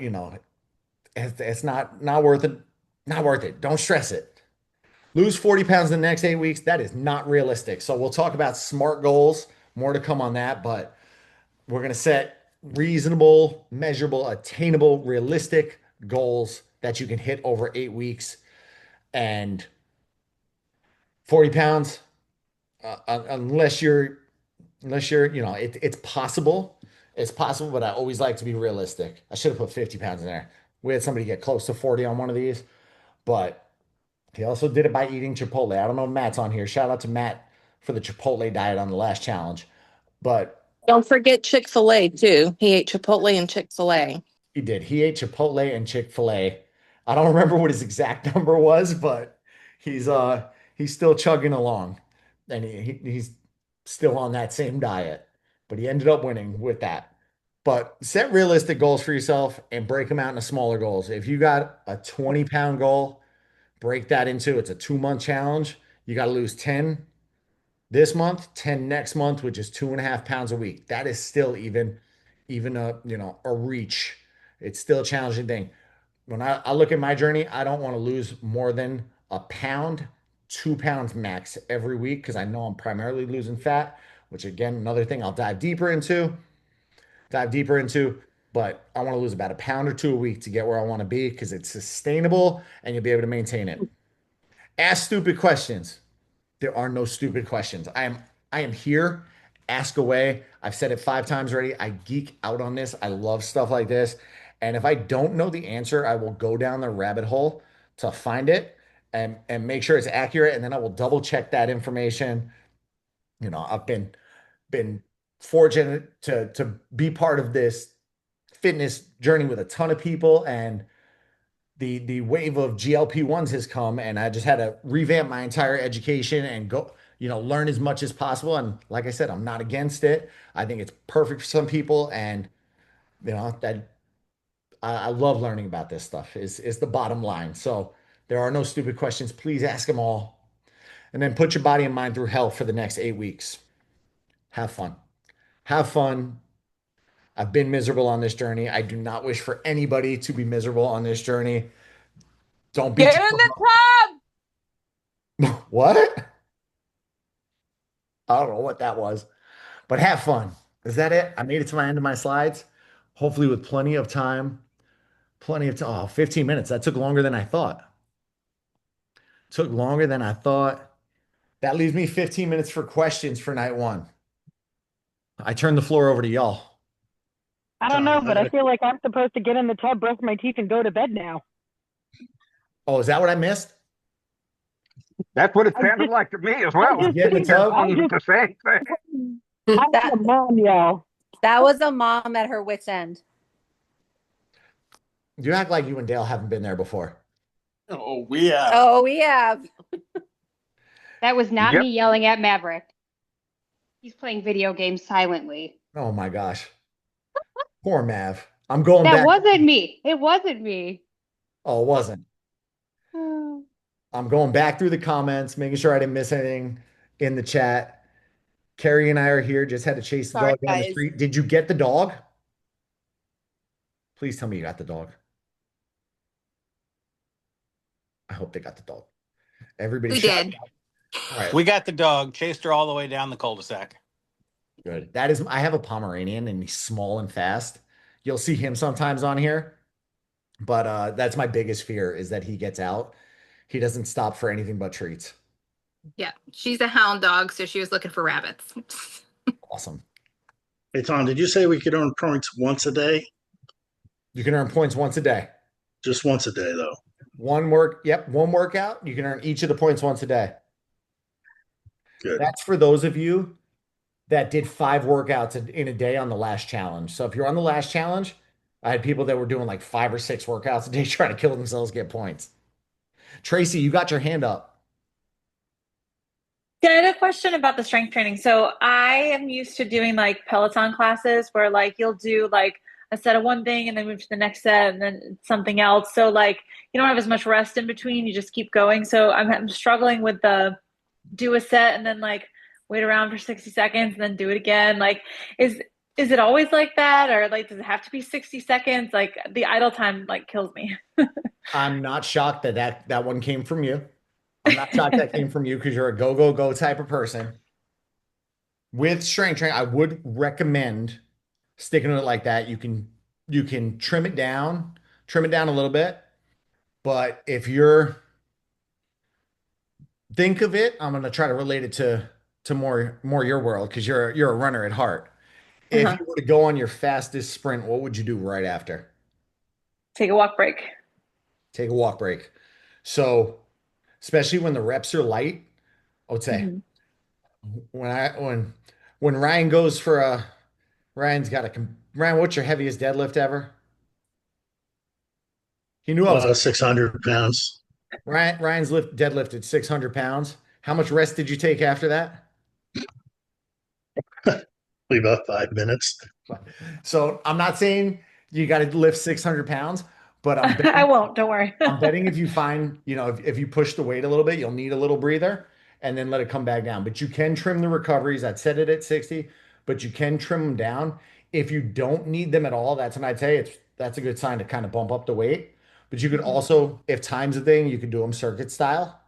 it's not worth it. Not worth it. Don't stress it. Lose 40 pounds in the next 8 weeks. That is not realistic. So we'll talk about smart goals. More to come on that, but we're going to set reasonable, measurable, attainable, realistic goals that you can hit over 8 weeks. And 40 pounds, unless you're, it's possible. It's possible, but I always like to be realistic. I should have put 50 pounds in there. We had somebody get close to 40 on one of these, but he also did it by eating Chipotle. I don't know if Matt's on here. Shout out to Matt for the Chipotle diet on the last challenge. But Don't forget Chick-fil-A too. He ate Chipotle and Chick-fil-A. he did. He ate Chipotle and Chick-fil-A. I don't remember what his exact number was, but he's still chugging along. And he's still on that same diet. But he ended up winning with that. But set realistic goals for yourself and break them out into smaller goals. If you got a 20-pound goal, break that into it's a 2 month challenge. You got to lose 10 this month, 10 next month, which is 2.5 pounds a week. That is still even a reach. It's still a challenging thing. When I look at my journey, I don't want to lose more than a pound, 2 pounds max every week because I know I'm primarily losing fat, which again, another thing I'll dive deeper into, but I want to lose about a pound or two a week to get where I want to be because it's sustainable and you'll be able to maintain it. Ask stupid questions. There are no stupid questions. I am here. Ask away. I've said it 5 times already. I geek out on this. I love stuff like this. And if I don't know the answer, I will go down the rabbit hole to find it and make sure it's accurate. And then I will double check that information. I've been fortunate to be part of this fitness journey with a ton of people, and the wave of GLP-1s has come, and I just had to revamp my entire education and go, learn as much as possible. And like I said, I'm not against it. I think it's perfect for some people, and that I love learning about this stuff is the bottom line. So there are no stupid questions. Please ask them all, and then put your body and mind through hell for the next 8 weeks. Have fun. Have fun. I've been miserable on this journey. I do not wish for anybody to be miserable on this journey. Don't be Get in the tub. What? I don't know what that was, but have fun. Is that it? I made it to my end of my slides, hopefully with plenty of time. Plenty of time. Oh, 15 minutes. That took longer than I thought. Took longer than I thought. That leaves me 15 minutes for questions for night one. I turn the floor over to y'all. I don't know, but I feel like I'm supposed to get in the tub, brush my teeth, and go to bed now. Oh, is that what I missed? That's what it sounded like to me as well. Get in the tub? The same thing. I'm a mom, y'all. That was a mom at her wit's end. You act like you and Dale haven't been there before. Oh, we have. Oh, we have. That was not me yelling at Maverick. He's playing video games silently. Oh my gosh. Poor Mav. I'm going back. That wasn't me. It wasn't me. Oh, it wasn't. I'm going back through the comments, making sure I didn't miss anything in the chat. Carrie and I are here. Just had to chase the Sorry, dog down the guys. street. Did you get the dog? Please tell me you got the dog. I hope they got the dog. Everybody We shout did. out. All right. We got the dog, chased her all the way down the cul-de-sac. Good. I have a Pomeranian and he's small and fast. You'll see him sometimes on here, but that's my biggest fear is that he gets out. He doesn't stop for anything but treats. Yeah, she's a hound dog, so she was looking for rabbits. Awesome. Hey, Tom, did you say we could earn points once a day? You can earn points once a day. Just once a day, though. One workout. You can earn each of the points once a day. Good. That's for those of you that did 5 workouts in a day on the last challenge. So if you're on the last challenge, I had people that were doing like 5 or 6 workouts a day trying to kill themselves, get points. Tracy, you got your hand up. Yeah, I had a question about the strength training. So I am used to doing like Peloton classes where like you'll do like a set of one thing and then move to the next set and then something else. So like you don't have as much rest in between. You just keep going. So I'm struggling with the do a set and then like wait around for 60 seconds and then do it again. Like is it always like that, or like does it have to be 60 seconds? Like the idle time like kills me. I'm not shocked that one came from you. I'm not shocked that came from you because you're a go, go, go type of person. With strength training, I would recommend sticking to it like that. You can trim it down a little bit. But if you're think of it, I'm gonna try to relate it to more your world because you're a runner at heart. If you were to go on your fastest sprint, what would you do right after? Take a walk break. Take a walk break. So, especially when the reps are light, I would say Mhm. when I when Ryan goes for a Ryan's got a Ryan, what's your heaviest deadlift ever? He knew I was 600 pounds. Ryan's deadlifted 600 pounds. How much rest did you take after that? About 5 minutes. So I'm not saying you got to lift 600 pounds, but I'm I betting won't. Don't worry. I'm betting if you find, if you push the weight a little bit, you'll need a little breather and then let it come back down. But you can trim the recoveries. I'd set it at 60, but you can trim them down. If you don't need them at all, that's when I'd say that's a good sign to kind of bump up the weight. But you could also, if time's a thing, you could do them circuit style.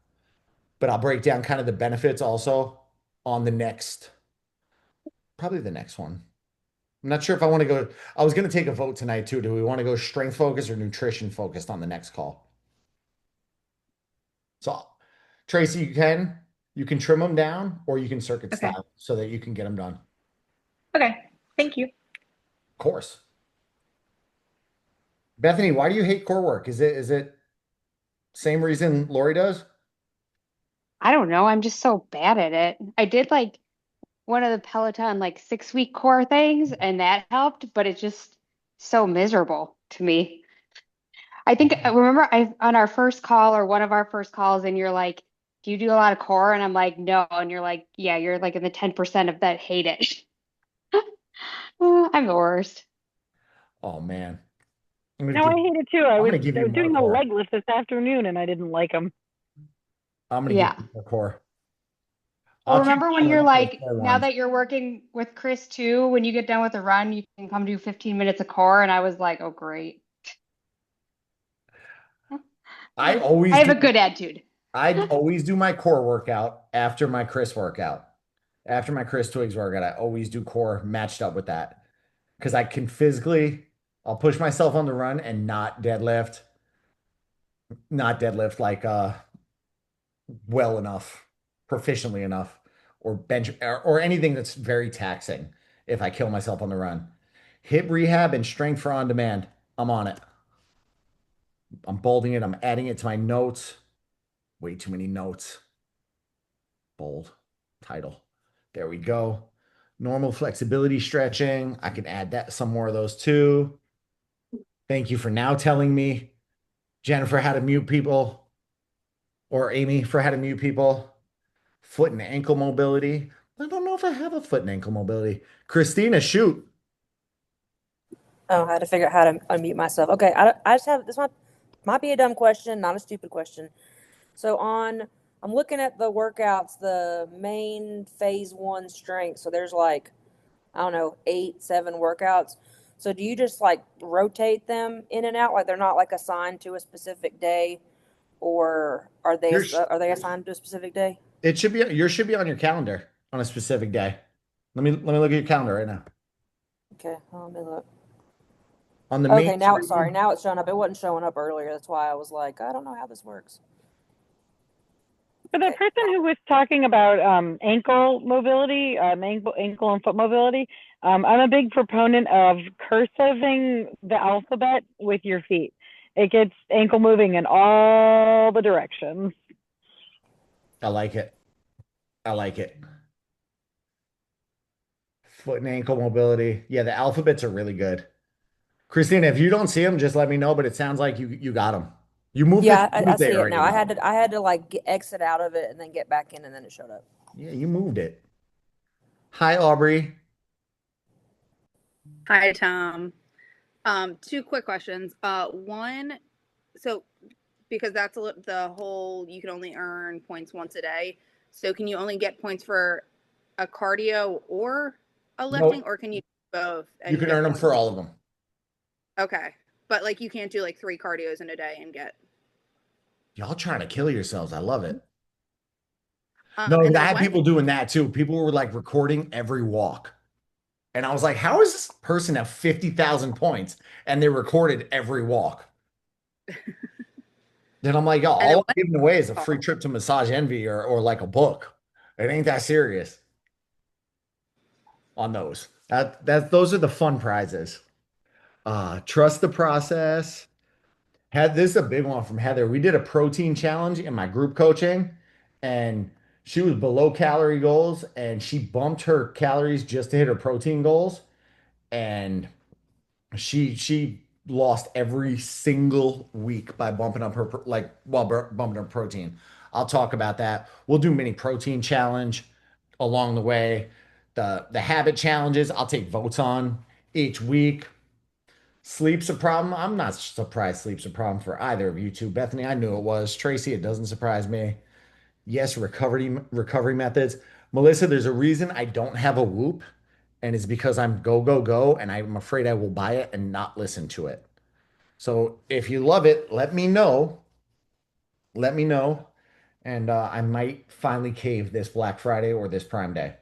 But I'll break down kind of the benefits also on probably the next one. I'm not sure if I want to go. I was going to take a vote tonight too. Do we want to go strength focused or nutrition focused on the next call? So, Tracy, you can trim them down or you can circuit Okay. style so that you can get them done. Okay. Thank you. Of course. Bethany, why do you hate core work? Is it same reason Lori does? I don't know. I'm just so bad at it. I did like one of the Peloton like 6 week core things and that helped, but it's just so miserable to me. I think I remember I on our first call or one of our first calls, and you're like, "Do you do a lot of core?" And I'm like, "No." And you're like, "Yeah, you're like in the 10% of that hate it." I'm the worst. Oh man, No, I hate it too. I'm gonna give I you was more doing the core. leg lift this afternoon and I didn't like them. I'm gonna give Yeah. you more core. Well, I'll keep remember when going you're with those like, core now ones. that you're working with Chris too, when you get done with the run, you can come do 15 minutes of core. And I was like, oh, great. I I always have do. a good attitude. I always do my core workout after my Chris workout. After my Chris Twigs workout, I always do core matched up with that because I can physically, I'll push myself on the run and not deadlift like well enough, proficiently enough, or bench or anything that's very taxing if I kill myself on the run. Hip rehab and strength for on demand. I'm on it. I'm bolding it. I'm adding it to my notes. Way too many notes. Bold title. There we go. Normal flexibility stretching. I can add that some more of those too. Thank you for now telling me, Jennifer, how to mute people, or Amy for how to mute people. Foot and ankle mobility. I don't know if I have a foot and ankle mobility. Christina, shoot. Oh, I had to figure out how to unmute myself. Okay, I just have this might be a dumb question, not a stupid question. So I'm looking at the workouts, the main phase one strength. So there's like, I don't know, 8, 7 workouts. So do you just like rotate them in and out? Like they're not like assigned to a specific day, or Yours, are they assigned to a specific day? it should be yours should be on your calendar on a specific day. Let me look at your calendar right now. Okay, let me look. On the main Okay, screen, now it's showing up. It wasn't showing up earlier. That's why I was like, I don't know how this works. For the person who was talking about ankle mobility, ankle and foot mobility, I'm a big proponent of cursiving the alphabet with your feet. It gets ankle moving in all the directions. I like it. I like it. Foot and ankle mobility. Yeah, the alphabets are really good. Christina, if you don't see them, just let me know. But it sounds like you got them. You moved Yeah, it. I They see it already now. though. I had to like exit out of it and then get back in, and then it showed up. Yeah, you moved it. Hi, Aubrey. Hi, Tom. Two quick questions. One, so because that's the whole you can only earn points once a day. So can you only get points for a cardio or a lifting, No, or can you do both you and can get earn them points? for all of them. Okay, but like you can't do like 3 cardios in a day and get. Y'all trying to kill yourselves. I love it. No, And I then had one people thing. doing that too. People were like recording every walk. And I was like, how is this person have 50,000 points and they recorded every walk? Then I'm like, yo, And then all I'm one. giving away is a free Oh, trip to Massage Envy or like a book. It ain't that serious on those. Those are the fun prizes. Trust the process. This is a big one from Heather. We did a protein challenge in my group coaching, and she was below calorie goals, and she bumped her calories just to hit her protein goals, and she lost every single week by bumping up her bumping up protein. I'll talk about that. We'll do mini protein challenge along the way. The habit challenges I'll take votes on each week. Sleep's a problem. I'm not surprised sleep's a problem for either of you two. Bethany, I knew it was. Tracy, it doesn't surprise me. Yes, recovery methods. Melissa, there's a reason I don't have a Whoop, and it's because I'm go, go, go, and I'm afraid I will buy it and not listen to it. So if you love it, let me know. Let me know. And I might finally cave this Black Friday or this Prime Day.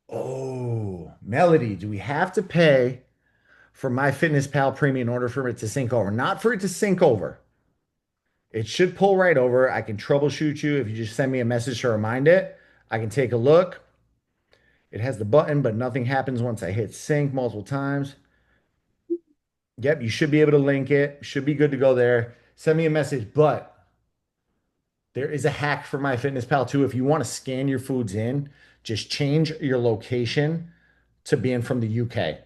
Oh, Melody, do we have to pay for MyFitnessPal Premium in order for it to sync over? Not for it to sync over. It should pull right over. I can troubleshoot you if you just send me a message to remind it. I can take a look. It has the button, but nothing happens once I hit sync multiple times. Yep, you should be able to link it. Should be good to go there. Send me a message, but there is a hack for MyFitnessPal too. If you want to scan your foods in, just change your location to being from the UK.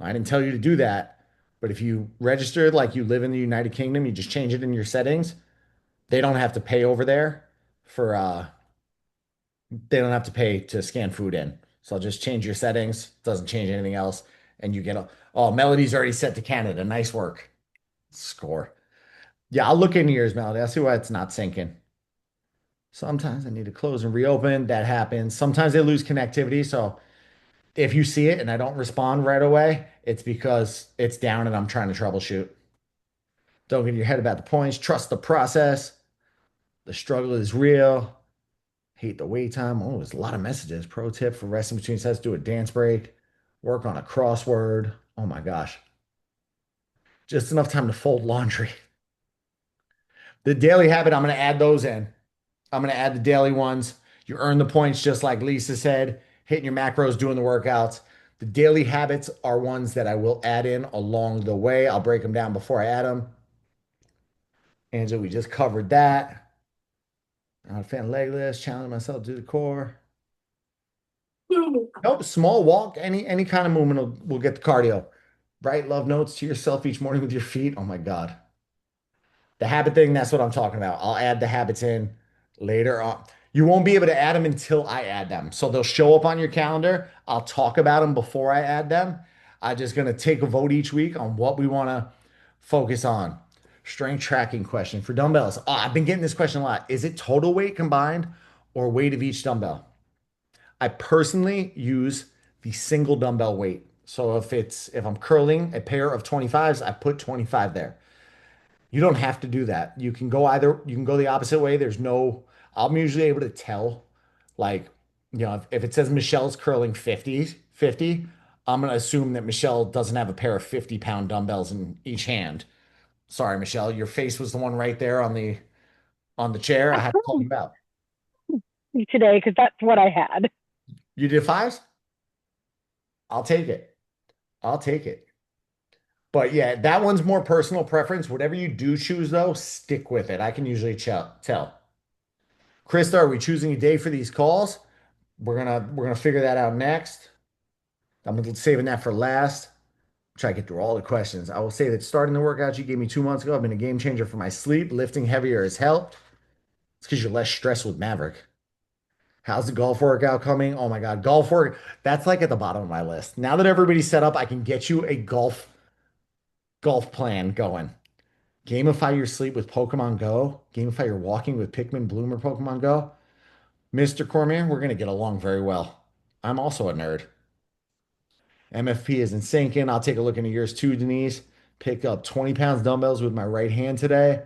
I didn't tell you to do that, but if you registered like you live in the United Kingdom, you just change it in your settings. They don't have to pay over there for they don't have to pay to scan food in. So just change your settings, doesn't change anything else, and you get a oh, Melody's already set to Canada. Nice work. Score. Yeah, I'll look into yours, Melody. I'll see why it's not syncing. Sometimes I need to close and reopen. That happens. Sometimes they lose connectivity. So if you see it and I don't respond right away, it's because it's down and I'm trying to troubleshoot. Don't get in your head about the points. Trust the process. The struggle is real. Hate the wait time. Oh, there's a lot of messages. Pro tip for resting between sets: do a dance break, work on a crossword. Oh my gosh. Just enough time to fold laundry. The daily habit, I'm going to add those in. I'm going to add the daily ones. You earn the points just like Lisa said, hitting your macros, doing the workouts. The daily habits are ones that I will add in along the way. I'll break them down before I add them. Angela, we just covered that. Fan leg list, challenge myself to do the core. Nope, small walk, any kind of movement will get the cardio. Write love notes to yourself each morning with your feet. Oh my God. The habit thing, that's what I'm talking about. I'll add the habits in later on. You won't be able to add them until I add them. So they'll show up on your calendar. I'll talk about them before I add them. I'm just going to take a vote each week on what we want to focus on. Strength tracking question for dumbbells. Oh, I've been getting this question a lot. Is it total weight combined or weight of each dumbbell? I personally use the single dumbbell weight. So if I'm curling a pair of 25s, I put 25 there. You don't have to do that. You can go the opposite way. I'm usually able to tell, like, if it says Michelle's curling 50, I'm going to assume that Michelle doesn't have a pair of 50-pound dumbbells in each hand. Sorry, Michelle, your face was the one right there on the chair. I had to call you out. Today, because that's what I had. You did fives? I'll take it. I'll take it. But yeah, that one's more personal preference. Whatever you do choose, though, stick with it. I can usually tell. Krista, are we choosing a day for these calls? We're gonna figure that out next. I'm gonna saving that for last. Try to get through all the questions. I will say that starting the workout you gave me 2 months ago, I've been a game changer for my sleep. Lifting heavier has helped. It's because you're less stressed with Maverick. How's the golf workout coming? Oh my God, golf work. That's like at the bottom of my list. Now that everybody's set up, I can get you a golf plan going. Gamify your sleep with Pokemon Go. Gamify your walking with Pikmin Bloom or Pokemon Go. Mr. Cormier, we're going to get along very well. I'm also a nerd. MFP isn't sinking. I'll take a look into yours too, Denise. Pick up 20 pounds dumbbells with my right hand today.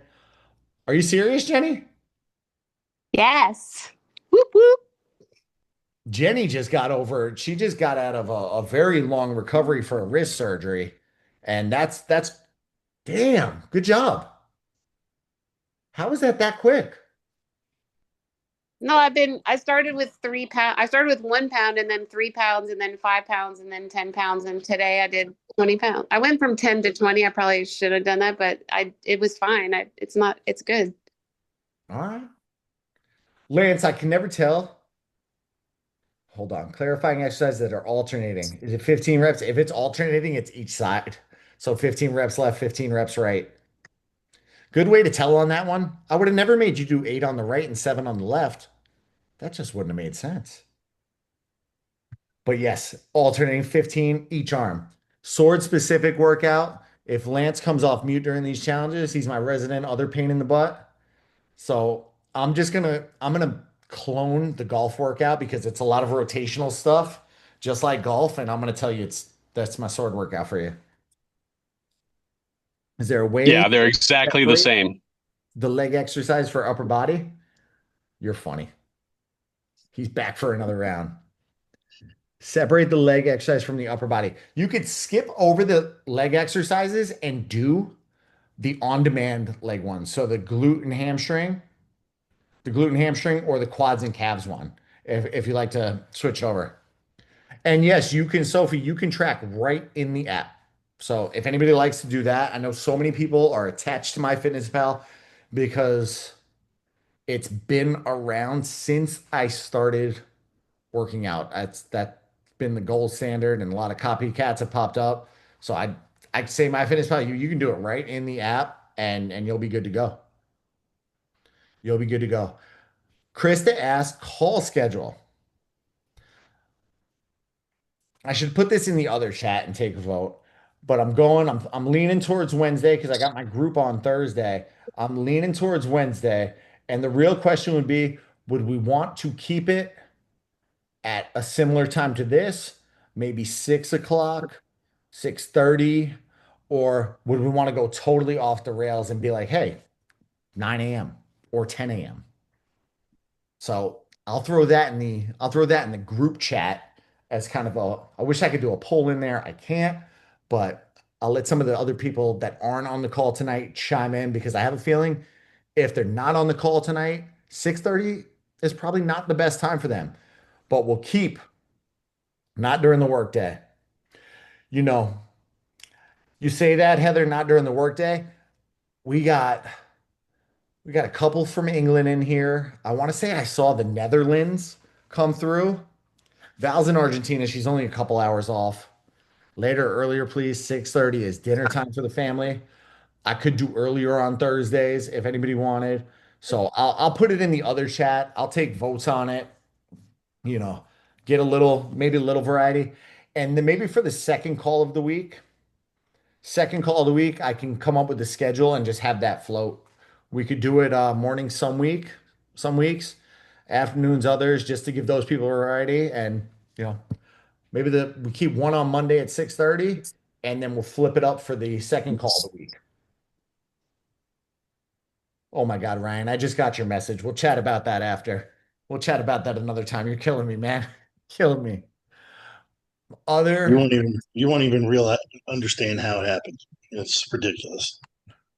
Are you serious, Jenny? Yes. Whoop whoop. Jenny she just got out of a very long recovery for a wrist surgery. And that's damn, good job. How is that quick? No, I started with 3 pounds. I started with 1 pound and then 3 pounds and then 5 pounds and then 10 pounds. And today I did 20 pounds. I went from 10 to 20. I probably should have done that, but it was fine. It's good. All right. Lance, I can never tell. Hold on. Clarifying exercises that are alternating. Is it 15 reps? If it's alternating, it's each side. So 15 reps left, 15 reps right. Good way to tell on that one. I would have never made you do 8 on the right and 7 on the left. That just wouldn't have made sense. But yes, alternating 15 each arm. Sword specific workout. If Lance comes off mute during these challenges, he's my resident other pain in the butt. So I'm gonna clone the golf workout because it's a lot of rotational stuff, just like golf. And I'm gonna tell you that's my sword workout for you. Is there a way Yeah, they're to exactly the separate same. the leg exercise for upper body? You're funny. He's back for another round. Separate the leg exercise from the upper body. You could skip over the leg exercises and do the on-demand leg ones. So the glute and hamstring, or the quads and calves one, if you like to switch it over. And yes, you can, Sophie, you can track right in the app. So if anybody likes to do that, I know so many people are attached to MyFitnessPal because it's been around since I started working out. That's been the gold standard, and a lot of copycats have popped up. So I'd say MyFitnessPal, you can do it right in the app, and you'll be good to go. You'll be good to go. Krista asked call schedule. I should put this in the other chat and take a vote, but I'm leaning towards Wednesday because I got my group on Thursday. I'm leaning towards Wednesday, and the real question would be, would we want to keep it at a similar time to this, maybe 6 o'clock, 6:30, or would we want to go totally off the rails and be like, hey, 9 a.m. or 10 a.m.? So I'll throw that in the group chat as kind of I wish I could do a poll in there. I can't, but I'll let some of the other people that aren't on the call tonight chime in because I have a feeling if they're not on the call tonight, 6:30 is probably not the best time for them. But we'll keep not during the workday. You know, you say that, Heather, not during the workday. We got we got a couple from England in here. I want to say I saw the Netherlands come through. Val's in Argentina. She's only a couple hours off. Later, earlier, please. 6:30 is dinner time for the family. I could do earlier on Thursdays if anybody wanted. So I'll put it in the other chat. I'll take votes on it, you know, get a little, maybe a little variety. And then maybe for the second call of the week, I can come up with the schedule and just have that float. We could do it morning some weeks, afternoons others, just to give those people variety. And you know, maybe we keep one on Monday at 6:30, and then we'll flip it up for the second call of the week. Oh my God, Ryan, I just got your message. We'll chat about that after. We'll chat about that another time. You're killing me, man. Killing me. You Other, won't even realize understand how it happened. It's ridiculous.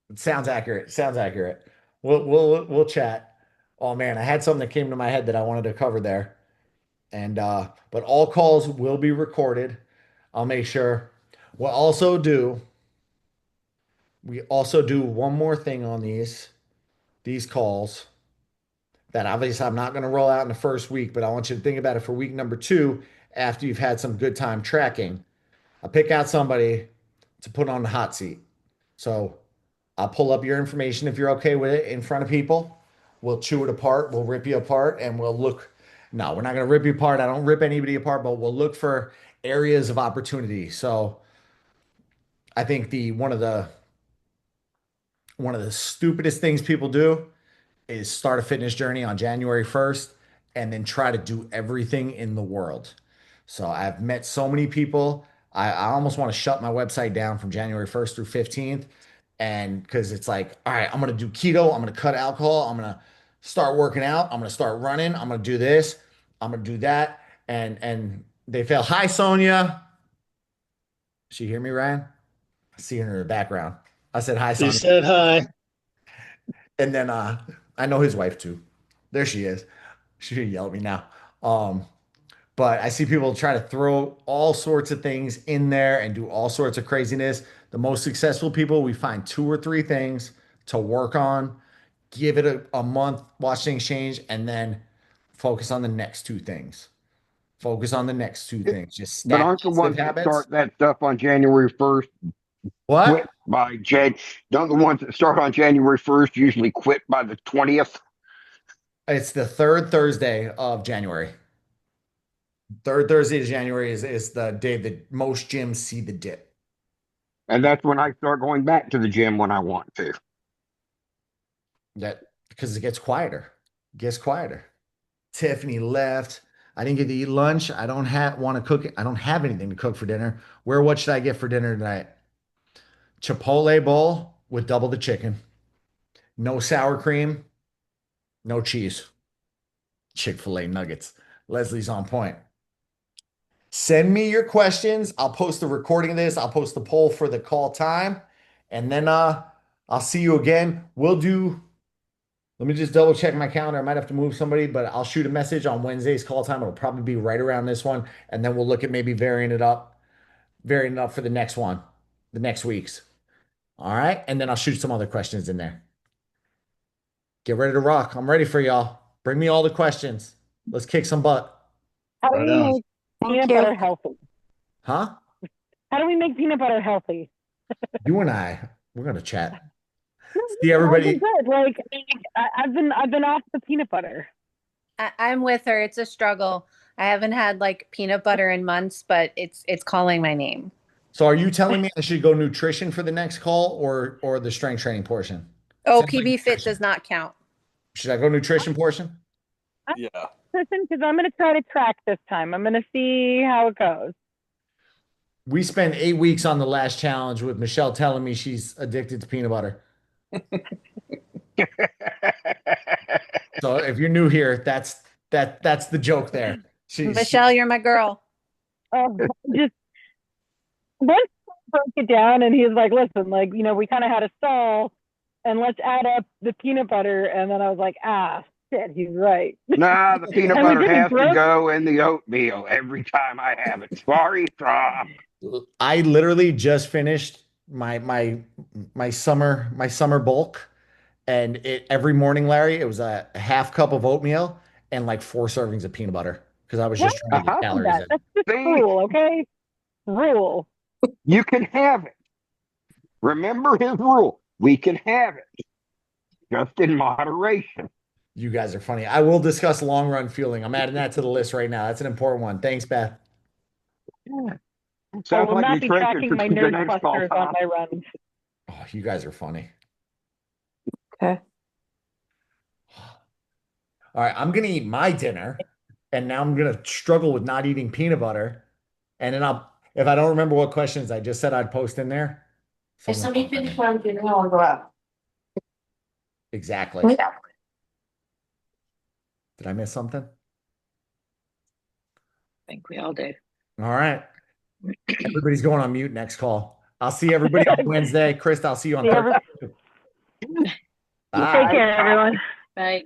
it sounds accurate. Sounds accurate. We'll chat. Oh man, I had something that came to my head that I wanted to cover there. And but all calls will be recorded. I'll make sure. We'll also do we also do one more thing on these calls that obviously I'm not going to roll out in the first week, but I want you to think about it for week number 2 after you've had some good time tracking. I'll pick out somebody to put on the hot seat. So I'll pull up your information if you're okay with it in front of people. We'll chew it apart, we'll rip you apart, and we'll look. No, we're not going to rip you apart. I don't rip anybody apart, but we'll look for areas of opportunity. So I think the one of the stupidest things people do is start a fitness journey on January 1st and then try to do everything in the world. So I've met so many people. I almost want to shut my website down from January 1st through 15th. And because it's like, all right, I'm going to do keto. I'm going to cut alcohol. I'm going to start working out. I'm going to start running. I'm going to do this. I'm going to do that. And they fail. Hi, Sonia. She hear me, Ryan? I see her in the background. I said, hi, He Sonia. said hi. And then I know his wife too. There she is. She's gonna yell at me now. But I see people try to throw all sorts of things in there and do all sorts of craziness. The most successful people, we find 2 or 3 things to work on, give it a month, watch things change, and then focus on the next 2 things. Focus on the next 2 things. Just But stack aren't the positive ones that habits. start that stuff on January 1st quit What? by Jan? Don't the ones that start on January 1st usually quit by the 20th? It's the third Thursday of January. Third Thursday of January is the day that most gyms see the dip. And that's when I start going back to the gym when I want to. That because it gets quieter. It gets quieter. Tiffany left. I didn't get to eat lunch. I don't want to cook. I don't have anything to cook for dinner. What should I get for dinner tonight? Chipotle bowl with double the chicken. No sour cream, no cheese. Chick-fil-A nuggets. Leslie's on point. Send me your questions. I'll post the recording of this. I'll post the poll for the call time. And then I'll see you again. Let me just double check my calendar. I might have to move somebody, but I'll shoot a message on Wednesday's call time. It'll probably be right around this one. And then we'll look at maybe varying it up for the next one, the next week's. All right. And then I'll shoot some other questions in there. Get ready to rock. I'm ready for y'all. Bring me all the questions. Let's kick some butt. How do Right we on. make peanut butter healthy? Huh? How do we make peanut butter healthy? You and we're gonna chat. See How's everybody. it good? Like I've been off the peanut butter. I'm with her. It's a struggle. I haven't had like peanut butter in months, but it's calling my name. So are you telling me I should go nutrition for the next call or the strength training portion? Oh, Sounds like PB Fit nutrition. does not count. Should I go nutrition portion? Yeah. Listen, because I'm going to try to track this time. I'm going to see how it goes. We spent 8 weeks on the last challenge with Michelle telling me she's addicted to peanut butter. So if you're new here, that's the joke there. Michelle, you're my girl. Just once I broke it down, and he's like, "Listen, like we kind of had a stall, and let's add up the peanut butter." And then I was like, shit, he's right." Nah, the peanut And we butter did a has to grocery- go in the oatmeal every time I have it. Sorry, Tom. I literally just finished my summer bulk, and every morning, Larry, it was a half cup of oatmeal and like 4 servings of peanut butter because I was just trying to get calories in. That's just rule, okay? Rule. You can have it. Remember his rule. We can have it, just in moderation. You guys are funny. I will discuss long run fueling. I'm adding that to the list right now. That's an important one. Thanks, Beth. Yeah. I Sounds will like not be nutrition tracking for my the nerd next call, clusters on Tom. my runs. Oh, you guys are funny. Okay. All right, I'm gonna eat my dinner, and now I'm gonna struggle with not eating peanut butter. And then if I don't remember what questions I just said I'd post in there. If somebody someone- finishes what I'm doing, I'll go out. Exactly. Yeah. Did I miss something? I think we all did. All right. Everybody's going on mute next call. I'll see everybody on Wednesday. Chris, I'll see you on Thursday. Take care, everyone. Bye.